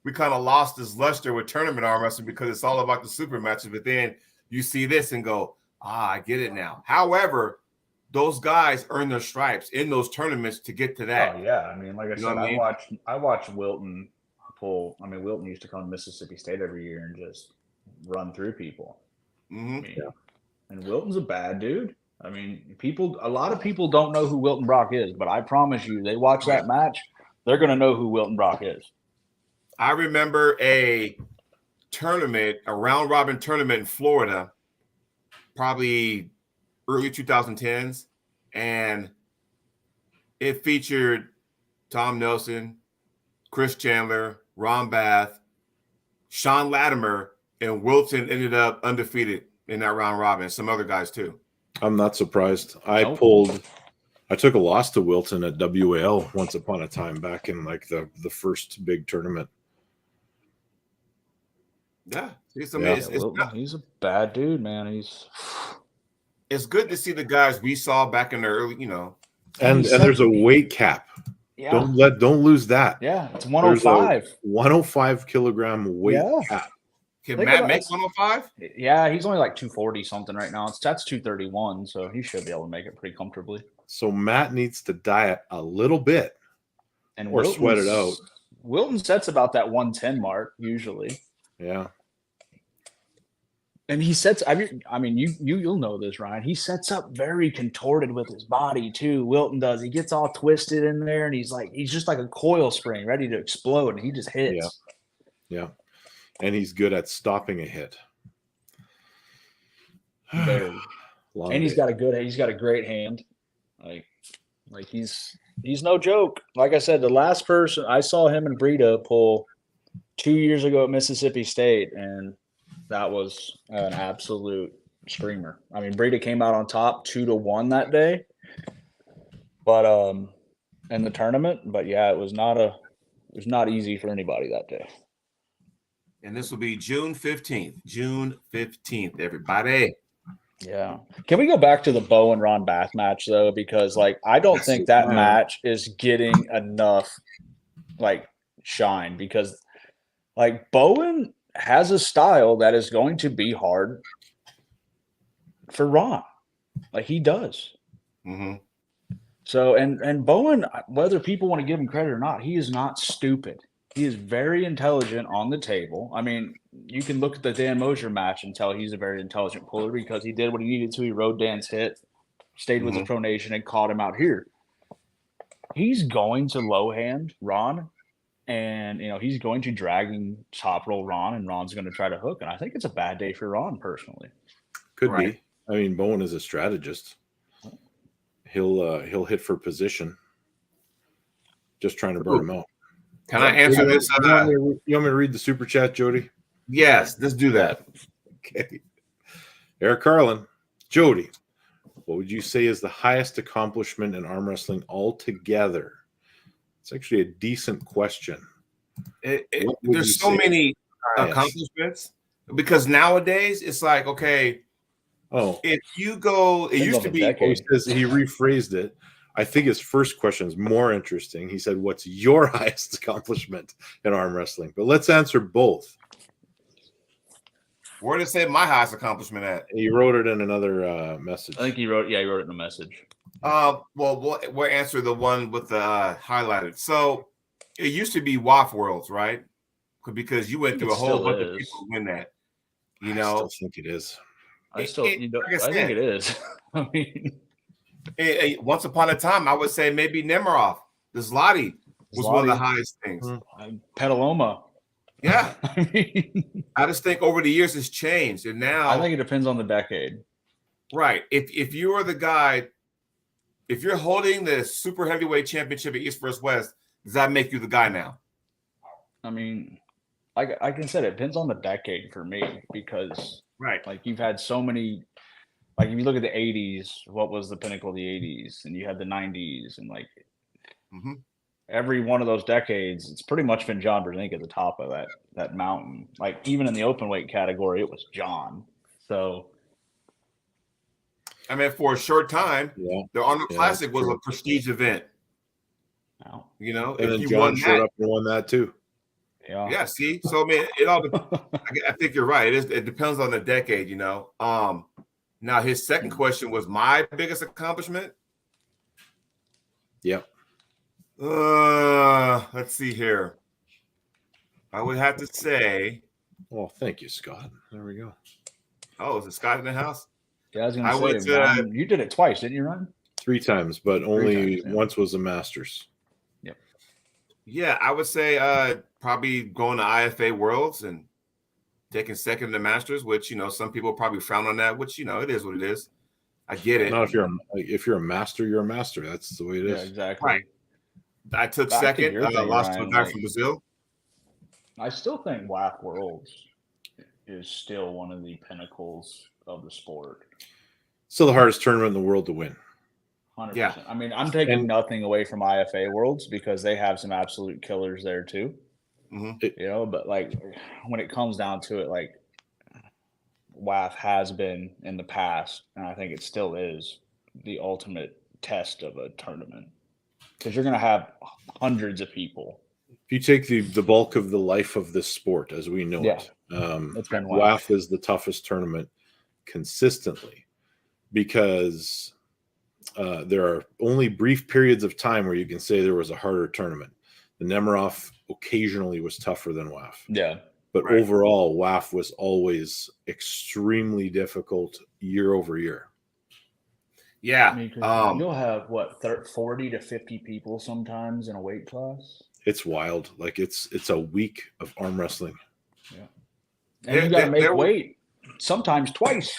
we kind of lost this luster with tournament arm wrestling because it's all about the super matches. But then you see this and go, I get it now. However, those guys earn their stripes in those tournaments to get to that. Oh, yeah. I mean, like I said, I watched Wilton pull. I mean, Wilton used to come to Mississippi State every year and just run through people. Mm-hmm. I mean, and Wilton's a bad dude. I mean, a lot of people don't know who Wilton Brock is, but I promise you, they watch that match, they're going to know who Wilton Brock is. I remember a round robin tournament in Florida, probably early 2010s, and it featured Tom Nelson, Chris Chandler, Ron Bath, Sean Latimer, and Wilton ended up undefeated in that round robin. Some other guys too. I'm not surprised. Nope. I took a loss to Wilton at WAL once upon a time back in like the first big tournament. Yeah, it's, I Yeah. mean, it's Wilton, he's a bad dude, man. it's good to see the guys we saw back in the early, And there's a weight cap. Yeah. Don't lose that. Yeah, it's There's a 105. 105 kilogram weight cap. Can Think Matt about make it. 105? Yeah, he's only like 240 something right now. That's 231, so he should be able to make it pretty comfortably. So Matt needs to diet a little bit And or sweat it out. Wilton sets about that 110 mark usually. Yeah. And he sets, I mean, you'll know this, Ryan. He sets up very contorted with his body too. Wilton does. He gets all twisted in there, and he's just like a coil spring ready to explode, and he just hits. Yeah. And he's good at stopping a hit. Very. And he's got a great hand. Like he's no joke. Like I said, the last person I saw him and Brita pull 2 years ago at Mississippi State, and that was an absolute screamer. I mean, Brita came out on top 2-1 that day, but in the tournament. But yeah, it was not easy for anybody that day. And this will be June 15th. June 15th, everybody. Yeah. Can we go back to the Bo and Ron Bath match though? Because I don't think that match is getting enough shine, because Bowen has a style that is going to be hard for Ron. He does. Mm-hmm. So and Bowen, whether people want to give him credit or not, he is not stupid. He is very intelligent on the table. I mean, you can look at the Dan Mosier match and tell he's a very intelligent puller, because he did what he needed to. He rode Dan's hit, stayed with the pronation, and caught him out here. He's going to low hand Ron, and he's going to drag and top roll Ron, and Ron's going to try to hook. And I think it's a bad day for Ron personally. Could be. I mean, Bowen is a strategist. He'll hit for position. Just trying to burn him out. Can I answer this? You want me to read the super chat, Jody? Yes, let's do that. Okay. Eric Carlin, Jody, what would you say is the highest accomplishment in arm wrestling altogether? It's actually a decent question. There's so many accomplishments, because nowadays it's like, okay, if you go, it used to be. He says he rephrased it. I think his first question is more interesting. He said, "What's your highest accomplishment in arm wrestling?" But let's answer both. Where did it say my highest accomplishment at? He wrote it in another message. I think he wrote it in a message. Well, we'll answer the one with the highlighted. So it used to be WAF Worlds, right? Because you went through a whole bunch of people who win that. I still think it is. I think it is. I mean. Once upon a time, I would say maybe Nemiroff, the Zloty was one of the highest things. Petaluma. Yeah. I just think over the years it's changed. And now I think it depends on the decade. Right. If you are the guy, if you're holding the super heavyweight championship at East vs. West, does that make you the guy now? I mean, like I said, it depends on the decade for me, because you've had so many. If you look at the 80s, what was the pinnacle of the 80s? And you had the 90s, and every one of those decades, it's pretty much been John Brzenk at the top of that mountain. Even in the open weight category, it was John. So, I mean, for a short time, the Arnold Classic was a prestige event. Wow. And then John showed up and won that too. Yeah. See, so I mean, it all. I think you're right. It depends on the decade. Now, his second question was my biggest accomplishment. Yep. Let's see here. I would have to say. Well, thank you, Scott. There we go. Oh, is it Scott in the house? Yeah, I was going to say, you did it twice, didn't you, Ryan? 3 times, but only once was a Masters. Yep. Yeah, I would say probably going to IFA Worlds and taking second in the Masters, which some people probably frown on that, which it is what it is. I get it. Not if you're a master, you're a master. That's the way it is. Yeah, exactly. Right. I took second. Lost to a guy from Brazil. I still think WAF Worlds is still one of the pinnacles of the sport. Still the hardest tournament in the world to win. 100%. Yeah. I mean, I'm taking nothing away from IFA Worlds because they have some absolute killers there too. Mm-hmm. But like when it comes down to it, like WAF has been in the past, and I think it still is the ultimate test of a tournament because you're going to have hundreds of people. If you take the bulk of the life of this sport as we know it, it's been WAF is the toughest tournament consistently because there are only brief periods of time where you can say there was a harder tournament. The Nemiroff occasionally was tougher than WAF. Yeah. But overall, WAF was always extremely difficult year over year. Yeah. I mean, you'll have, 40 to 50 people sometimes in a weight class? It's wild. Like, it's a week of arm wrestling. Yeah. And you got to make weight sometimes twice.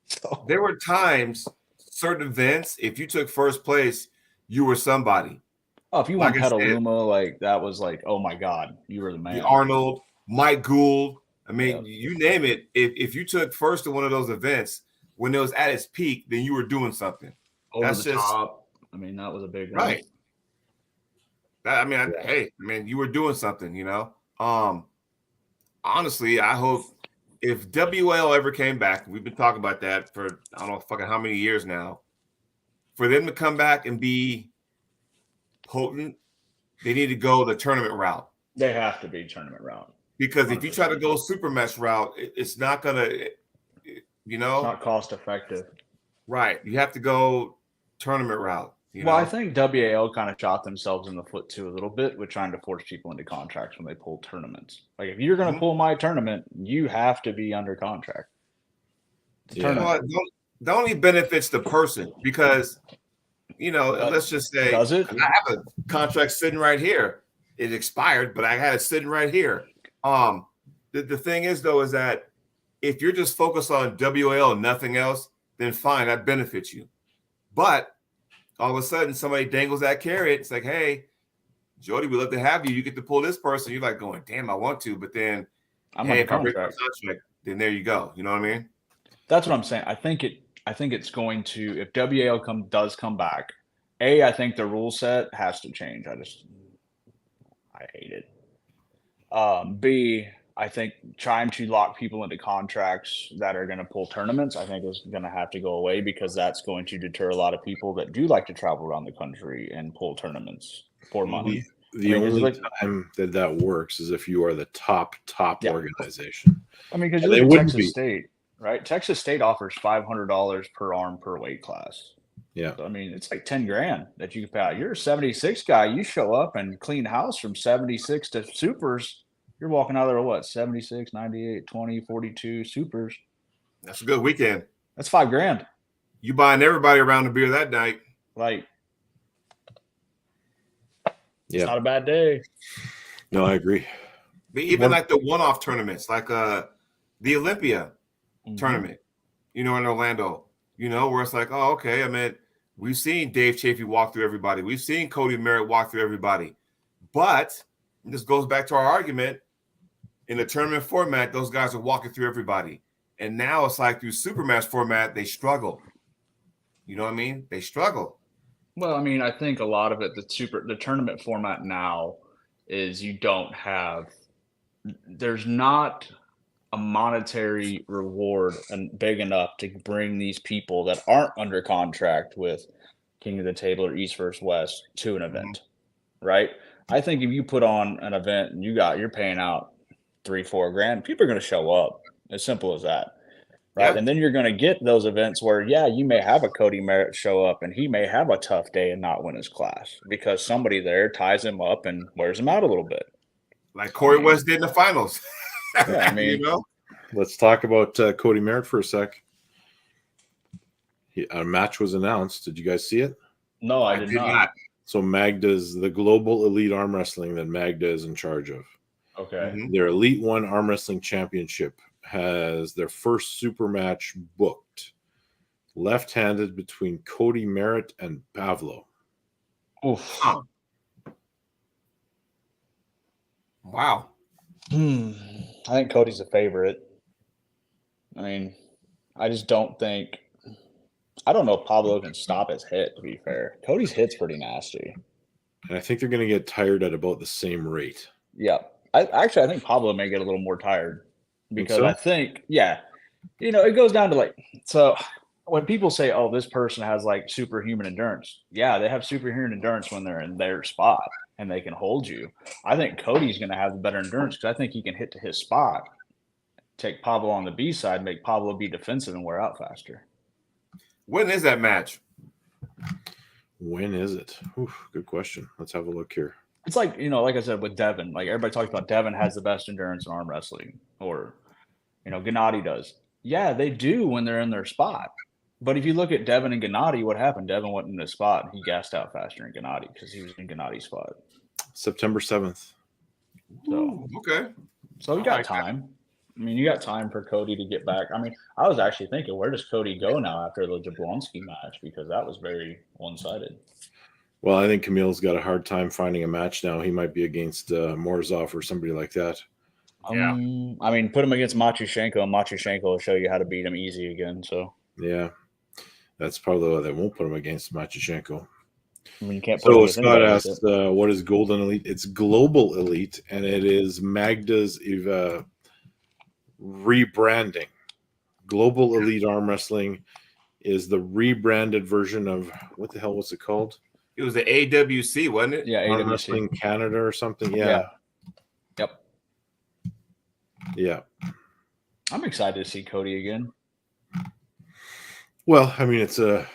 So there were times, certain events, if you took first place, you were somebody. Oh, if you won Petaluma, like that was like, oh my God, you were the man. Arnold, Mike Gould. I mean, you name it. If you took first in one of those events when it was at its peak, then you were doing something. That's the top. I mean, that was a big one. Right. You were doing something, you know. Honestly, I hope if WL ever came back, we've been talking about that for I don't know fucking how many years now. For them to come back and be potent, they need to go the tournament route. They have to be tournament route. Because if you try to go super mesh route, it's not gonna, you know, it's not cost effective. Right. You have to go tournament route. I think WAL kind of shot themselves in the foot too a little bit with trying to force people into contracts when they pull tournaments. Like if you're going to pull my tournament, you have to be under contract. The only benefits the person because, you know, let's just say does it? I have a contract sitting right here. It expired, but I had it sitting right here. The thing is though, is that if you're just focused on WAL and nothing else, then fine, that benefits you. But all of a sudden, somebody dangles that carrot. It's like, hey, Jody, we'd love to have you. You get to pull this person. You're like going, damn, I want to. But then, if I break my contract, then there you go. You know what I mean? That's what I'm saying. I think it's going to, if WAL does come back, I think the rule set has to change. I hate it. B, I think trying to lock people into contracts that are going to pull tournaments, I think is going to have to go away because that's going to deter a lot of people that do like to travel around the country and pull tournaments for money. The only time that works is if you are the top organization. I mean, because you look at Texas State, right? Texas State offers $500 per arm per weight class. Yeah. So, I mean, it's like 10 grand that you can pay out. You're a 76 guy. You show up and clean house from 76 to supers. You're walking out there with 76, 98, 20, 42 supers. That's a good weekend. That's $5 grand. You buying everybody around the beer that night. Like, it's not a bad day. No, I agree. But even like the one-off tournaments, like the Olympia tournament, you know, in Orlando, you know, where it's like, oh, okay. I mean, we've seen Dave Chafee walk through everybody. We've seen Cody Merritt walk through everybody. But this goes back to our argument. In the tournament format, those guys are walking through everybody. And now it's like through super match format, they struggle. You know what I mean? They struggle. Well, I mean, I think a lot of it, the tournament format now is there's not a monetary reward and big enough to bring these people that aren't under contract with King of the Table or East vs. West to an event, right? I think if you put on an event and you're paying out $3-4 grand, people are going to show up. As simple as that, right? Yeah. And then you're going to get those events where, you may have a Cody Merritt show up and he may have a tough day and not win his class because somebody there ties him up and wears him out a little bit. Like Corey West did in the finals. Yeah, I mean, you know? Let's talk about Cody Merritt for a sec. A match was announced. Did you guys see it? No, I did not. So Magda's the global elite arm wrestling that Magda is in charge of. Okay. Their Elite One Arm Wrestling Championship has their first super match booked. Left-handed between Cody Merritt and Pavlo. Oof. Wow. I think Cody's a favorite. I mean, I just don't think I don't know if Pablo can stop his hit, to be fair. Cody's hit's pretty nasty. And I think they're going to get tired at about the same rate. Yeah. I think Pablo may get a little more tired because I think, it goes down to like, so when people say, oh, this person has like superhuman endurance. Yeah, they have superhuman endurance when they're in their spot and they can hold you. I think Cody's going to have the better endurance because I think he can hit to his spot, take Pablo on the B side, make Pablo be defensive and wear out faster. When is that match? When is it? Oof, good question. Let's have a look here. It's like, like I said, with Devin, like everybody talks about Devin has the best endurance in arm wrestling, or, Gennady does. Yeah, they do when they're in their spot. But if you look at Devin and Gennady, what happened? Devin went in his spot and he gassed out faster than Gennady because he was in Gennady's spot. September 7th. So, okay. So you got time. I mean, you got time for Cody to get back. I mean, I was actually thinking, where does Cody go now after the Jablonski match? Because that was very one-sided. Well, I think Camille's got a hard time finding a match now. He might be against Morzov or somebody like that. Yeah. I mean, put him against Machishenko, and Machishenko will show you how to beat him easy again. So yeah, that's probably why they won't put him against Machishenko. I mean, you can't put So Scott asked, what is Golden Elite? It's Global Elite, and it is Magda's rebranding. Global Elite Arm Wrestling is the rebranded version of, what the hell was it called? It was the AWC, wasn't it? Yeah, Arm AWC. Wrestling Canada or something. Yeah. Yep. Yeah. I'm excited to see Cody again. Well, I mean, it's a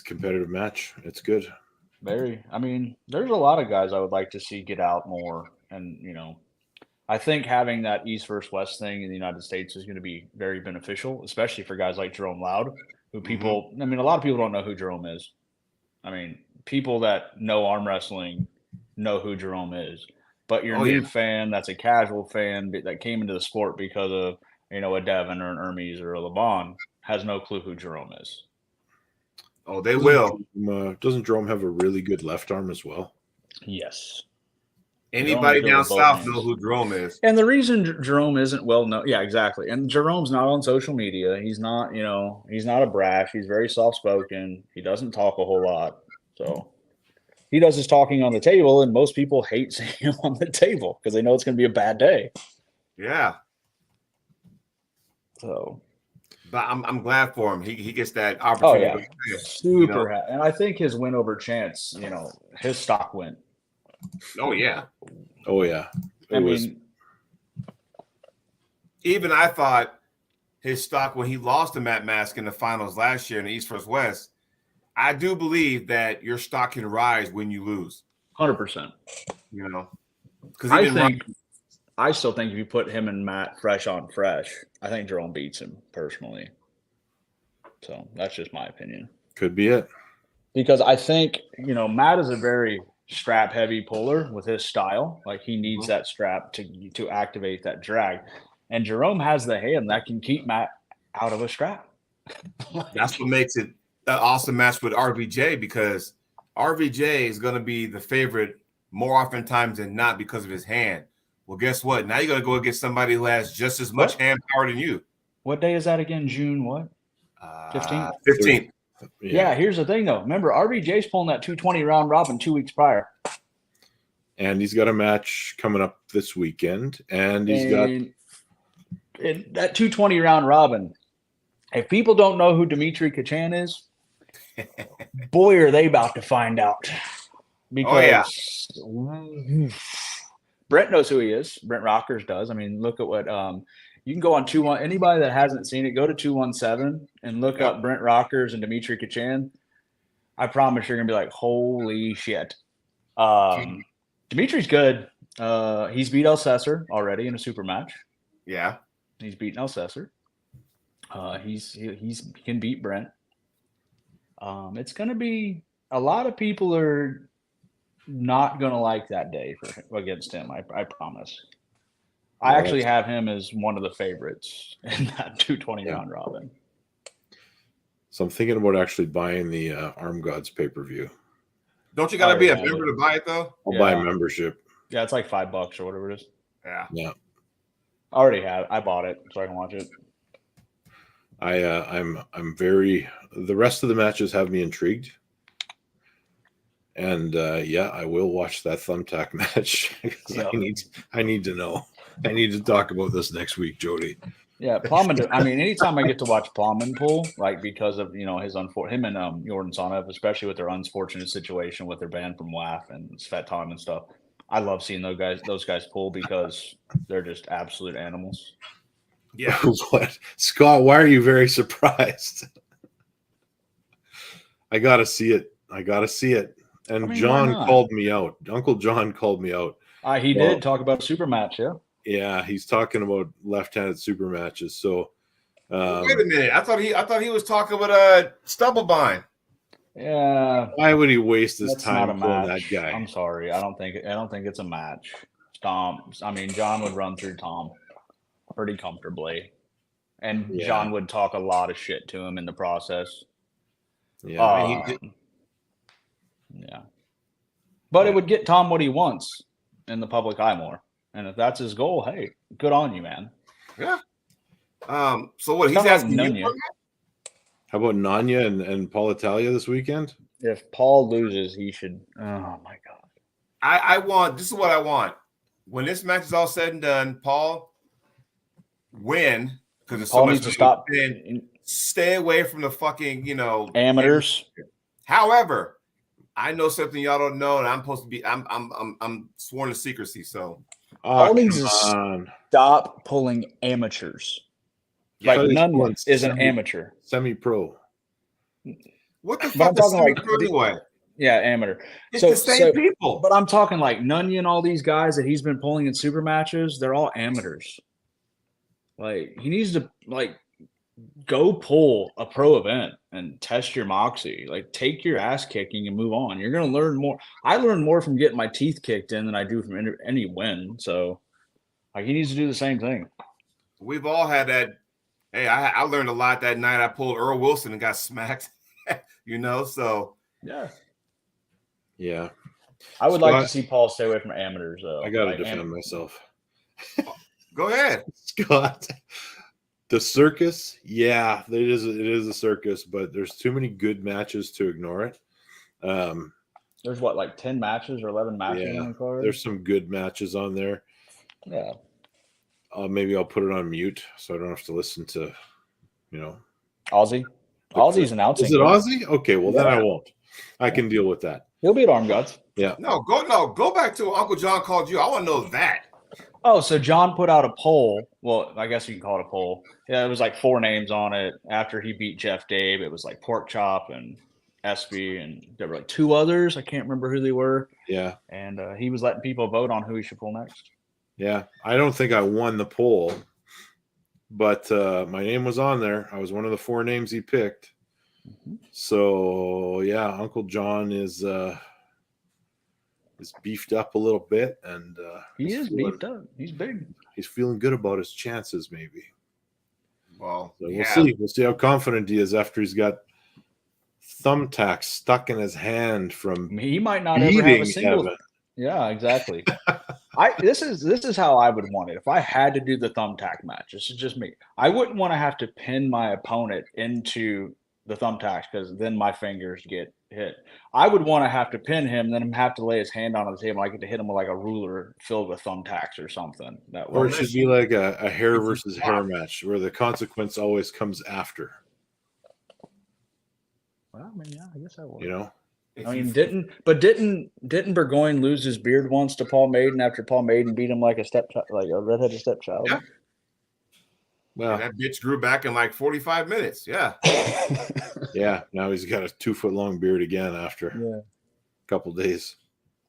competitive match. It's good. Very. I mean, there's a lot of guys I would like to see get out more, and I think having that East versus West thing in the United States is going to be very beneficial, especially for guys like Jerome Loud, who people. I mean, a lot of people don't know who Jerome is. I mean, people that know arm wrestling know who Jerome is, but your new fan that's a casual fan that came into the sport because of a Devin or an Hermes or a LeBon has no clue who Jerome is. Oh, they will. Doesn't Jerome have a really good left arm as well? Yes. Anybody down south knows who Jerome is. And the reason Jerome isn't well known, yeah, exactly. And Jerome's not on social media. He's not, he's not a brash. He's very soft-spoken. He doesn't talk a whole lot. So he does his talking on the table, and most people hate seeing him on the table because they know it's going to be a bad day. Yeah. So. But I'm glad for him. He gets that opportunity. Oh, yeah. Super happy. And I think his win over Chance, his stock went. Oh, yeah. Oh, yeah. Even I thought his stock when he lost to Matt Mask in the finals last year in the East vs. West, I do believe that your stock can rise when you lose. 100%. Because I still think if you put him and Matt fresh on fresh, I think Jerome beats him personally. So that's just my opinion. Could be it. Because I think, Matt is a very strap heavy puller with his style. Like he needs that strap to activate that drag. And Jerome has the hand that can keep Matt out of a strap. That's what makes it an awesome match with RVJ, because RVJ is going to be the favorite more often times than not because of his hand. Well, guess what? Now you're going to go against somebody who has just as much hand power than you. What day is that again? June what? 15th? 15th. Yeah, here's the thing, though. Remember, RVJ's pulling that 220 round robin 2 weeks prior. And he's got a match coming up this weekend. And he's got that 220 round robin. If people don't know who Dimitri Kachan is, boy, are they about to find out. Because Brent knows who he is. Brent Rockers does. I mean, look at what you can go on 2-1. Anybody that hasn't seen it, go to 217 and look up Brent Rockers and Dimitri Kachan. I promise you're gonna be like, holy shit. Dimitri's good. He's beat El Cesar already in a super match. Yeah, he's beaten El Cesar. He can beat Brent. It's gonna be a lot of people are not gonna like that day against him. I promise. I actually have him as one of the favorites in that 220 round robin. So I'm thinking about actually buying the Arm Gods pay-per-view. Don't you got to be a member to buy it, though? I'll buy a membership. Yeah, it's like $5 or whatever it is. Yeah. Yeah. I already have. I bought it so I can watch it. I'm very. The rest of the matches have me intrigued, and I will watch that thumbtack match because I need to know. I need to talk about this next week, Jody. Yeah, Plowman. I mean, anytime I get to watch Plowman pull, like because of his him and Jordan Sonev, especially with their unfortunate situation with their ban from WAF and Svet Time and stuff, I love seeing those guys pull because they're just absolute animals. Yeah. What, Scott? Why are you very surprised? I gotta see it. And I mean, John called me out. Uncle John called me out. He did talk about a super match, yeah. Yeah, he's talking about left-handed super matches. So wait a minute. I thought he was talking about Stubblebind. Yeah. Why would he waste his time pulling that guy? I'm sorry. I don't think it's a match. John would run through Tom pretty comfortably. And John would talk a lot of shit to him in the process. Yeah. But it would get Tom what he wants in the public eye more. And if that's his goal, hey, good on you, man. Yeah. So what? He's asking you. How about Nanya and Paul Italia this weekend? If Paul loses, he should. Oh my God. This is what I want. When this match is all said and done, Paul win because Paul needs to stop. Stay away from the fucking amateurs. However, I know something y'all don't know, and I'm supposed to be. I'm sworn to secrecy. So. Paul needs to stop pulling amateurs. Like none is an amateur. Semi-pro. What the fuck is semi-pro anyway? Yeah, amateur. It's the same people. But I'm talking like Nunya and all these guys that he's been pulling in super matches, they're all amateurs. Like he needs to go pull a pro event and test your moxie. Like take your ass kicking and move on. You're gonna learn more. I learn more from getting my teeth kicked in than I do from any win. So he needs to do the same thing. We've all had that. Hey, I learned a lot that night. I pulled Earl Wilson and got smacked. So yeah. I would like to see Paul stay away from amateurs, though. I gotta defend myself. Go ahead, Scott. The circus, it is a circus, but there's too many good matches to ignore it. There's 10 matches or 11 matches on the card? There's some good matches on there. Yeah. Maybe I'll put it on mute so I don't have to listen to, Aussie. Aussie's announcing. Is it Aussie? Okay, well then I won't. I can deal with that. He'll be at Arm Gods. Yeah. Go back to Uncle John called you. I want to know that. Oh, so John put out a poll. Well, I guess you can call it a poll. Yeah, it was 4 names on it. After he beat Jeff Dave, it was Pork Chop and Espey, and there were 2 others. I can't remember who they were. Yeah. And he was letting people vote on who he should pull next. Yeah. I don't think I won the poll, but my name was on there. I was one of the 4 names he picked. Mm-hmm. So, yeah, Uncle John is beefed up a little bit, and he is beefed up. He's big. He's feeling good about his chances, maybe. Well, so we'll see. We'll see how confident he is after he's got thumbtacks stuck in his hand from. He might not ever have a single. Evan. Yeah, exactly. This is how I would want it. If I had to do the thumbtack match, this is just me. I wouldn't want to have to pin my opponent into the thumbtacks because then my fingers get hit. I would want to have to pin him, then have to lay his hand on the table. I get to hit him with a ruler filled with thumbtacks or something. Or it should be like a hair versus hair match where the consequence always comes after. Well, I guess I would. Didn't Burgoyne lose his beard once to Paul Maiden after Paul Maiden beat him like a redheaded stepchild? Yeah. Well, that bitch grew back in 45 minutes. Yeah. Yeah. Now he's got a 2-foot long beard again after a couple days.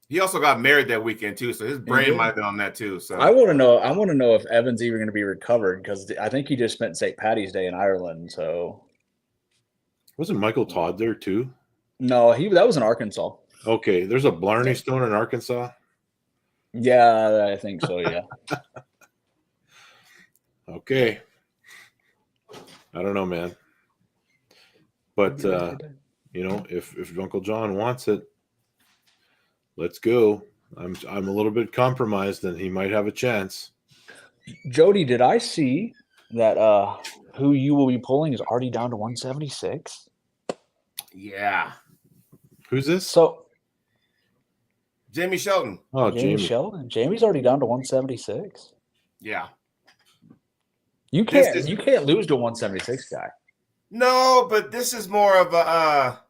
He also got married that weekend too, so his brain might have been on that too. So I want to know if Evan's even going to be recovered because I think he just spent St. Paddy's Day in Ireland. So wasn't Michael Todd there too? No, that was in Arkansas. Okay, there's a Blarney Stone in Arkansas. Yeah, I think so. Yeah. Okay. I don't know, man. But if Uncle John wants it, let's go. I'm a little bit compromised, and he might have a chance. Jody, did I see that who you will be pulling is already down to 176. Yeah. Who's this? So Jamie Shelton. Oh, Jamie Jamie. Sheldon. Jamie's already down to 176. Yeah. You This can't is- you can't lose to a 176 guy. No, but this is more of a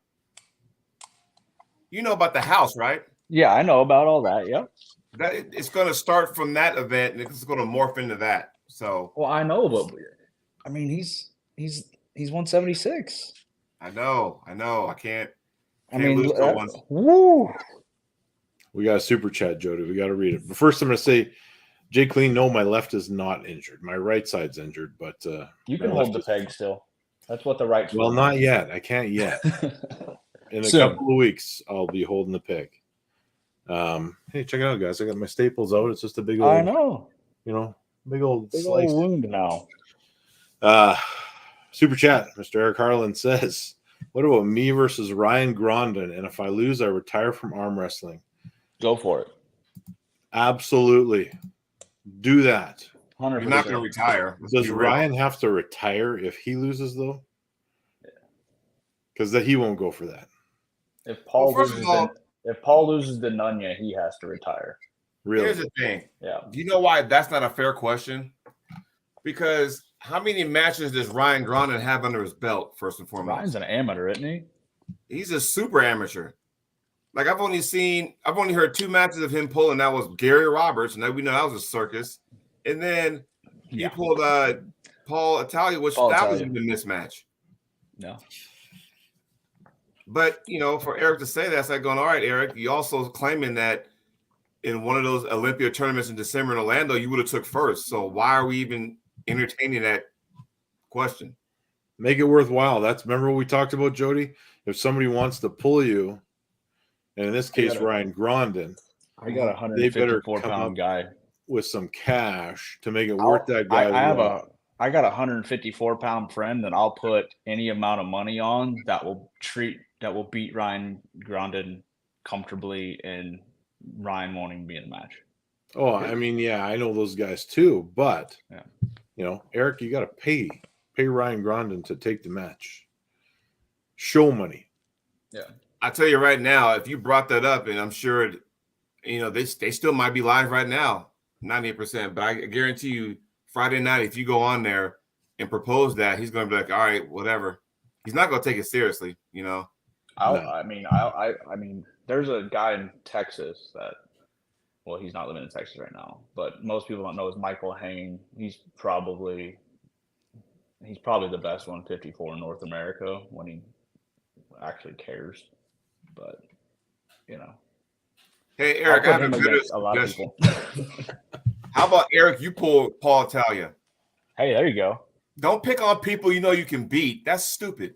you know about the house, right? Yeah, I know about all that. Yep. That it's going to start from that event and it's going to morph into that. So Well, I know, but I mean, he's 176. I know. I can't I mean, lose to one. woo. We got a super chat, Jody. We got to read it. But first, I'm going to say, Jay Clean, no, my left is not injured. My right side's injured, but You can my hold left the is- peg still. That's what the right's Well, for. not yet. I can't yet. In a Soon. couple of weeks, I'll be holding the peg. Hey, check it out, guys. I got my staples out. It's just a big old, I know. big old Big slice. old wound now. Super chat. Mr. Eric Harlan says, what about me versus Ryan Grondin? And if I lose, I retire from arm wrestling. Go for it. Absolutely. Do that. 100%. You're not going to retire. Let's Does be real. Ryan have to retire if he loses, though? Because he won't go for that. If Paul Well, first loses, of all- if Paul loses to Nunya, he has to retire. Really? Here's the thing. Yeah. Do you know why that's not a fair question? Because how many matches does Ryan Grondin have under his belt, first and foremost? Ryan's an amateur, isn't he? He's a super amateur. Like I've only heard 2 matches of him pulling. That was Gary Roberts, and we know that was a circus. And then he pulled Paul Italia, which Paul that was Italia. even a mismatch. No. But for Eric to say that, it's like going, all right, Eric, you also claiming that in one of those Olympia tournaments in December in Orlando, you would have took first. So why are we even entertaining that question? Make it worthwhile. Remember what we talked about, Jody? If somebody wants to pull you, and in this case, Ryan Grondin, I got a They better 154 come pound up guy. with some cash to make it worth that guy. I got a 154 pound friend that I'll put any amount of money on that will beat Ryan Grondin comfortably, and Ryan won't even be in the match. Oh, I mean, yeah, I know those guys too, but Yeah. Eric, you got to pay Ryan Grondin to take the match. Show money. Yeah. I tell you right now, if you brought that up, and I'm sure, they still might be live right now, 98%. But I guarantee you, Friday night, if you go on there and propose that, he's going to be like, all right, whatever. He's not going to take it seriously, I mean, there's a guy in Texas that, well, he's not living in Texas right now, but most people don't know is Michael Hain. He's probably the best 154 in North America when he actually cares. But Hey, Eric, I have a him good against a lot of suggestion. people. How about Eric? You pull Paul Italia. Hey, there you go. Don't pick on people you can beat. That's stupid.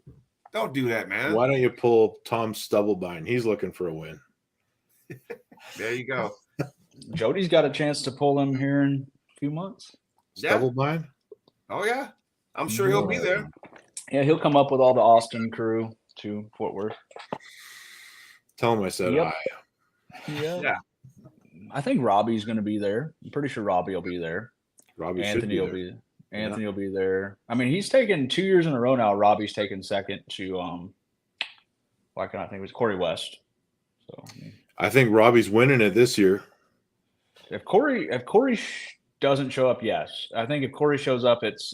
Don't do that, man. Why don't you pull Tom Stubblebine? He's looking for a win. There you go. Jody's got a chance to pull him here in a few months. Yeah. Stubblebine? Oh yeah, I'm sure he'll be there. Yeah, he'll come up with all the Austin crew to Fort Worth. Tell him I said Yep. hi. Yeah. I think Robbie's going to be there. I'm pretty sure Robbie will be there. Robbie Anthony will should be. Anthony will be there. I mean, he's taken 2 years in a row now. Robbie's taken second to why can't I think it was Corey West. So I think Robbie's winning it this year. if Corey doesn't show up, yes. I think if Corey shows up, it's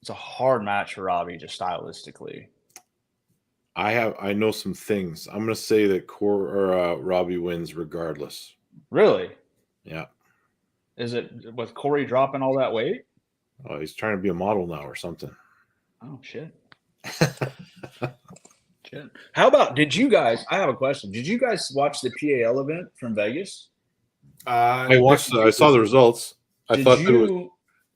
a hard match for Robbie just stylistically. I know some things. I'm gonna say that Robbie wins regardless. Really? Yeah. Is it with Corey dropping all that weight? Oh, he's trying to be a model now or something. Oh shit. Shit. How about I have a question. Did you guys watch the PAL event from Vegas? I saw the results. I thought that was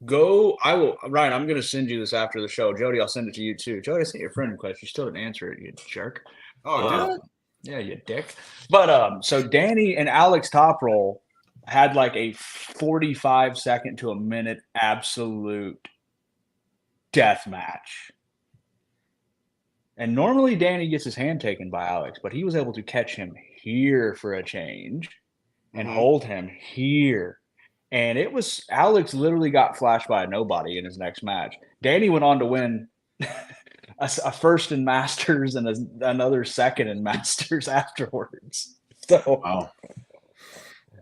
go? I will. Ryan, I'm going to send you this after the show. Jody, I'll send it to you too. Jody, I sent your friend request. You still didn't answer it, you jerk. Oh, dude. Yeah, you dick. But so Danny and Alex Toproll had like a 45 second to a minute absolute death match. And normally Danny gets his hand taken by Alex, but he was able to catch him here for a change and hold him here. And it was Alex literally got flashed by a nobody in his next match. Danny went on to win a first in Masters and another second in Masters afterwards. So Wow.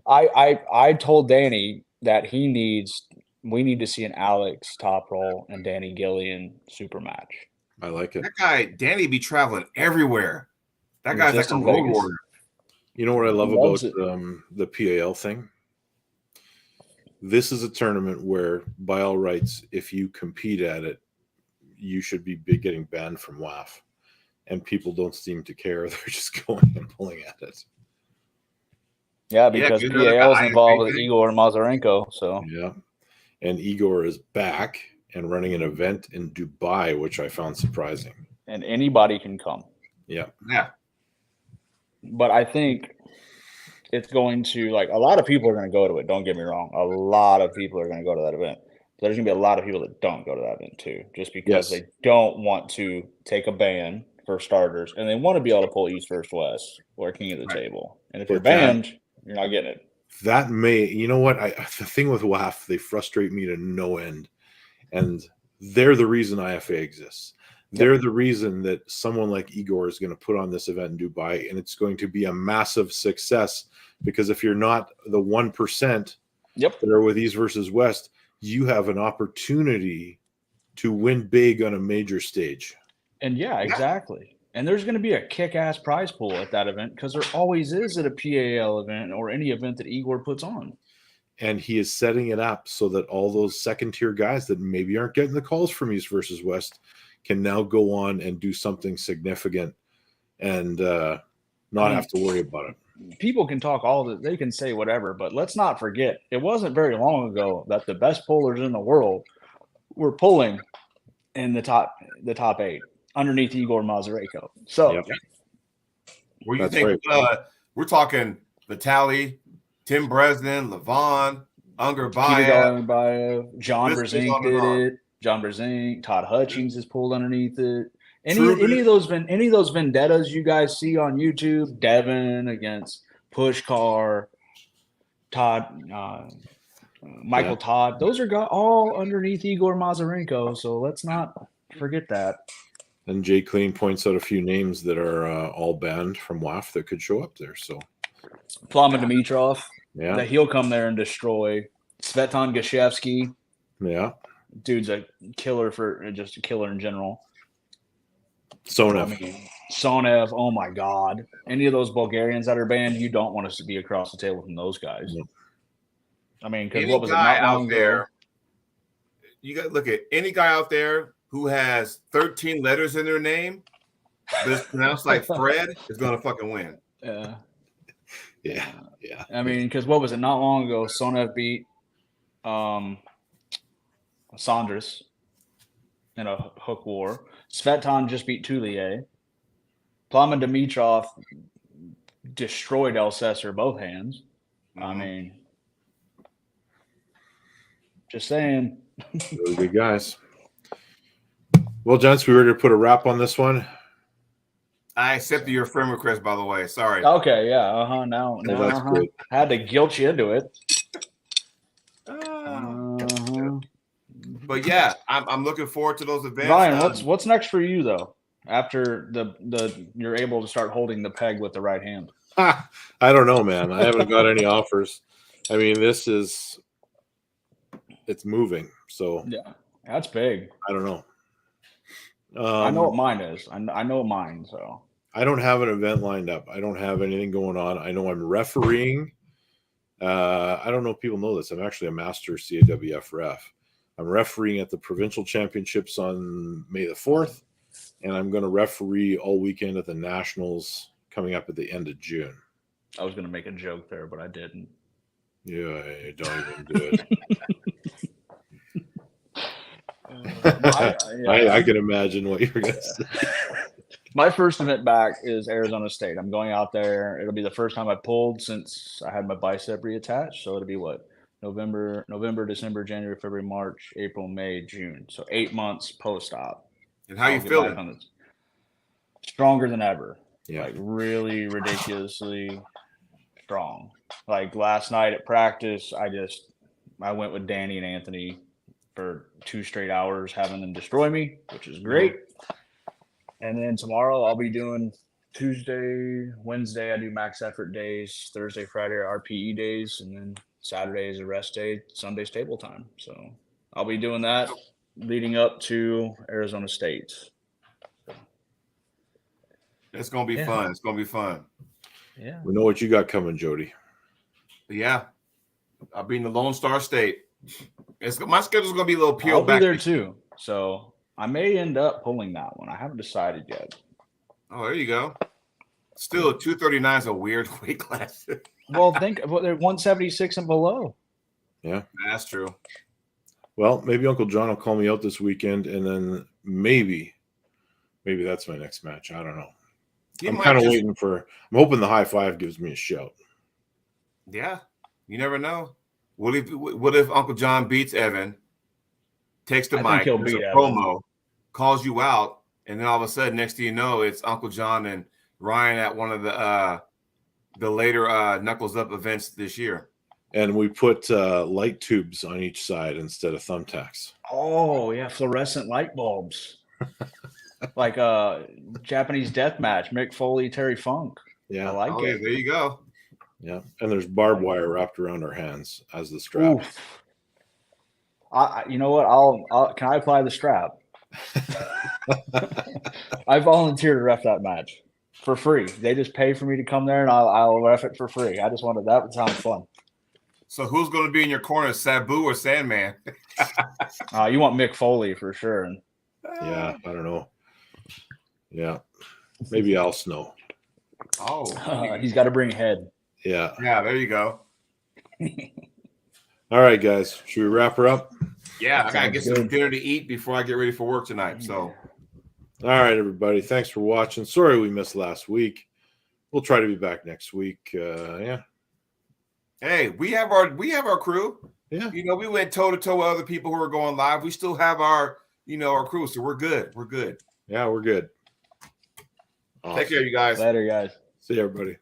I told Danny that we need to see an Alex top roll and Danny Gillian super match. I like it. That guy, Danny, be traveling everywhere. That He was guy's like just a in road Vegas. warrior. You know what I love Loves about the PAL thing? This is a tournament where, by all rights, if you compete at it, you should be getting banned from WAF. And people don't seem to care. They're just going and pulling at it. Yeah, because you know, the PAL is guy- involved with Igor Mazarenko. So Yeah. And Igor is back and running an event in Dubai, which I found surprising. and anybody can come. Yeah. Yeah. But I think it's going to, like, a lot of people are going to go to it. Don't get me wrong. A lot of people are going to go to that event. There's going to be a lot of people that don't go to that event too, just because Yes. they don't want to take a ban for starters, and they want to be able to pull East First West or King of the Right. Table. And if But you're banned, you're not getting it. That may, you know what? The thing with WAF, they frustrate me to no end. And they're the reason IFA exists. They're the reason that someone like Igor is going to put on this event in Dubai, and it's going to be a massive success, because if you're not the 1% Yep. that are with East versus West, you have an opportunity to win big on a major stage. And yeah, exactly. And there's going to be a kick-ass prize pool at that event, because there always is at a PAL event or any event that Igor puts on. And he is setting it up so that all those second-tier guys that maybe aren't getting the calls from East versus West can now go on and do something significant and not have to worry about it. People can talk they can say whatever, but let's not forget, it wasn't very long ago that the best pullers in the world were pulling in the top 8 underneath Igor Mazarenko. So Yep. Where you That's think right. we're talking Vitaly, Tim Bresnan, Levon, Unger Peter Bayev. Bayev, John This goes Brezink on and did on. it. John Brezink, Todd Hutchings is pulled underneath it. Any Truman. of those vendettas you guys see on YouTube, Devin against Pushkar, Todd, Michael Todd, those are all underneath Igor Mazarenko. So let's not forget that. And Jay Clean points out a few names that are all banned from WAF that could show up there. So Plama Dimitrov, yeah, that he'll come there and destroy. Svetan Gashevsky, yeah. dude's a killer just a killer in general. Sonev. Sonev, oh my God. Any of those Bulgarians that are banned, you don't want us to be across the table from those guys. No. I mean, because Any what was it, guy not long out ago? there, you got to look at any guy out there who has 13 letters in their name that's pronounced like Fred is going to fucking win. Yeah. Yeah. I mean, because what was it, not long ago, Sonev beat Saunders in a hook war. Svetan just beat Toulier. Plama Dimitrov destroyed Elsesser both hands. I mean, just saying. Really good guys. Well, gents, we ready to put a wrap on this one? I accepted your friend request, by the way. Sorry. Okay, yeah, Now that's good. had to guilt you into it. But yeah, I'm looking forward to those events. Ryan, what's next for you though? After you're able to start holding the peg with the right hand. I don't know, man. I haven't got any offers. I mean, it's moving. So Yeah, that's big. I don't know. I know what mine is. I know mine. So I don't have an event lined up. I don't have anything going on. I know I'm refereeing. I don't know if people know this. I'm actually a master CAWF ref. I'm refereeing at the provincial championships on May the 4th, and I'm going to referee all weekend at the nationals coming up at the end of June. I was going to make a joke there, but I didn't. Yeah, don't even do it. I can imagine what you're going to say. My first event back is Arizona State. I'm going out there. It'll be the first time I pulled since I had my bicep reattached. So it'll be what? November, December, January, February, March, April, May, June. So 8 months post-op. And how you feeling? Stronger than ever. Yeah. Like really ridiculously strong. Like last night at practice, I went with Danny and Anthony for 2 straight hours, having them destroy me, which is great. And then tomorrow I'll be doing Tuesday, Wednesday, I do max effort days, Thursday, Friday are RPE days, and then Saturday is a rest day, Sunday's table time. So I'll be doing that leading up to Arizona State. It's gonna be fun. It's gonna be fun. Yeah. We know what you got coming, Jody. Yeah. I'll be in the Lone Star State. My schedule's gonna be a little I'll peeled be back. there too. So I may end up pulling that one. I haven't decided yet. Oh, there you go. Still, 239 is a weird weight class. Well, think about they're 176 and below. Yeah. That's true. Well, maybe Uncle John will call me out this weekend, and then maybe that's my next match. I don't know. I'm kind of waiting I'm hoping the high five gives me a shout. Yeah. You never know. What if Uncle John beats Evan, takes the mic, does a promo, calls you out, and then all of a sudden, next thing you know, it's Uncle John and Ryan at one of the later Knuckles Up events this year. And we put light tubes on each side instead of thumbtacks. Oh, yeah, fluorescent light bulbs. Like Japanese death match, Mick Foley, Terry Funk. Yeah. I like it. Yeah, there you go. Yeah. And there's barbed wire wrapped around our hands as the strap. Oof. You know what? I'll can I apply the strap? I volunteer to ref that match for free. They just pay for me to come there, and I'll ref it for free. I just wanted that would sound fun. So who's going to be in your corner, Sabu or Sandman? You want Mick Foley for sure. Yeah, I don't know. Yeah, maybe Al Snow. Oh, he's got to bring head. Yeah. Yeah, there you go. All right, guys. Should we wrap her up? Yeah, I gotta get some dinner to eat before I get ready for work tonight. So, all right, everybody. Thanks for watching. Sorry we missed last week. We'll try to be back next week. Yeah. Hey, we have our crew. Yeah. You know, we went toe to toe with other people who are going live. We still have our crew, so we're good. We're good. Yeah, we're good. Awesome. Take care, you guys. Later, guys. See you, everybody.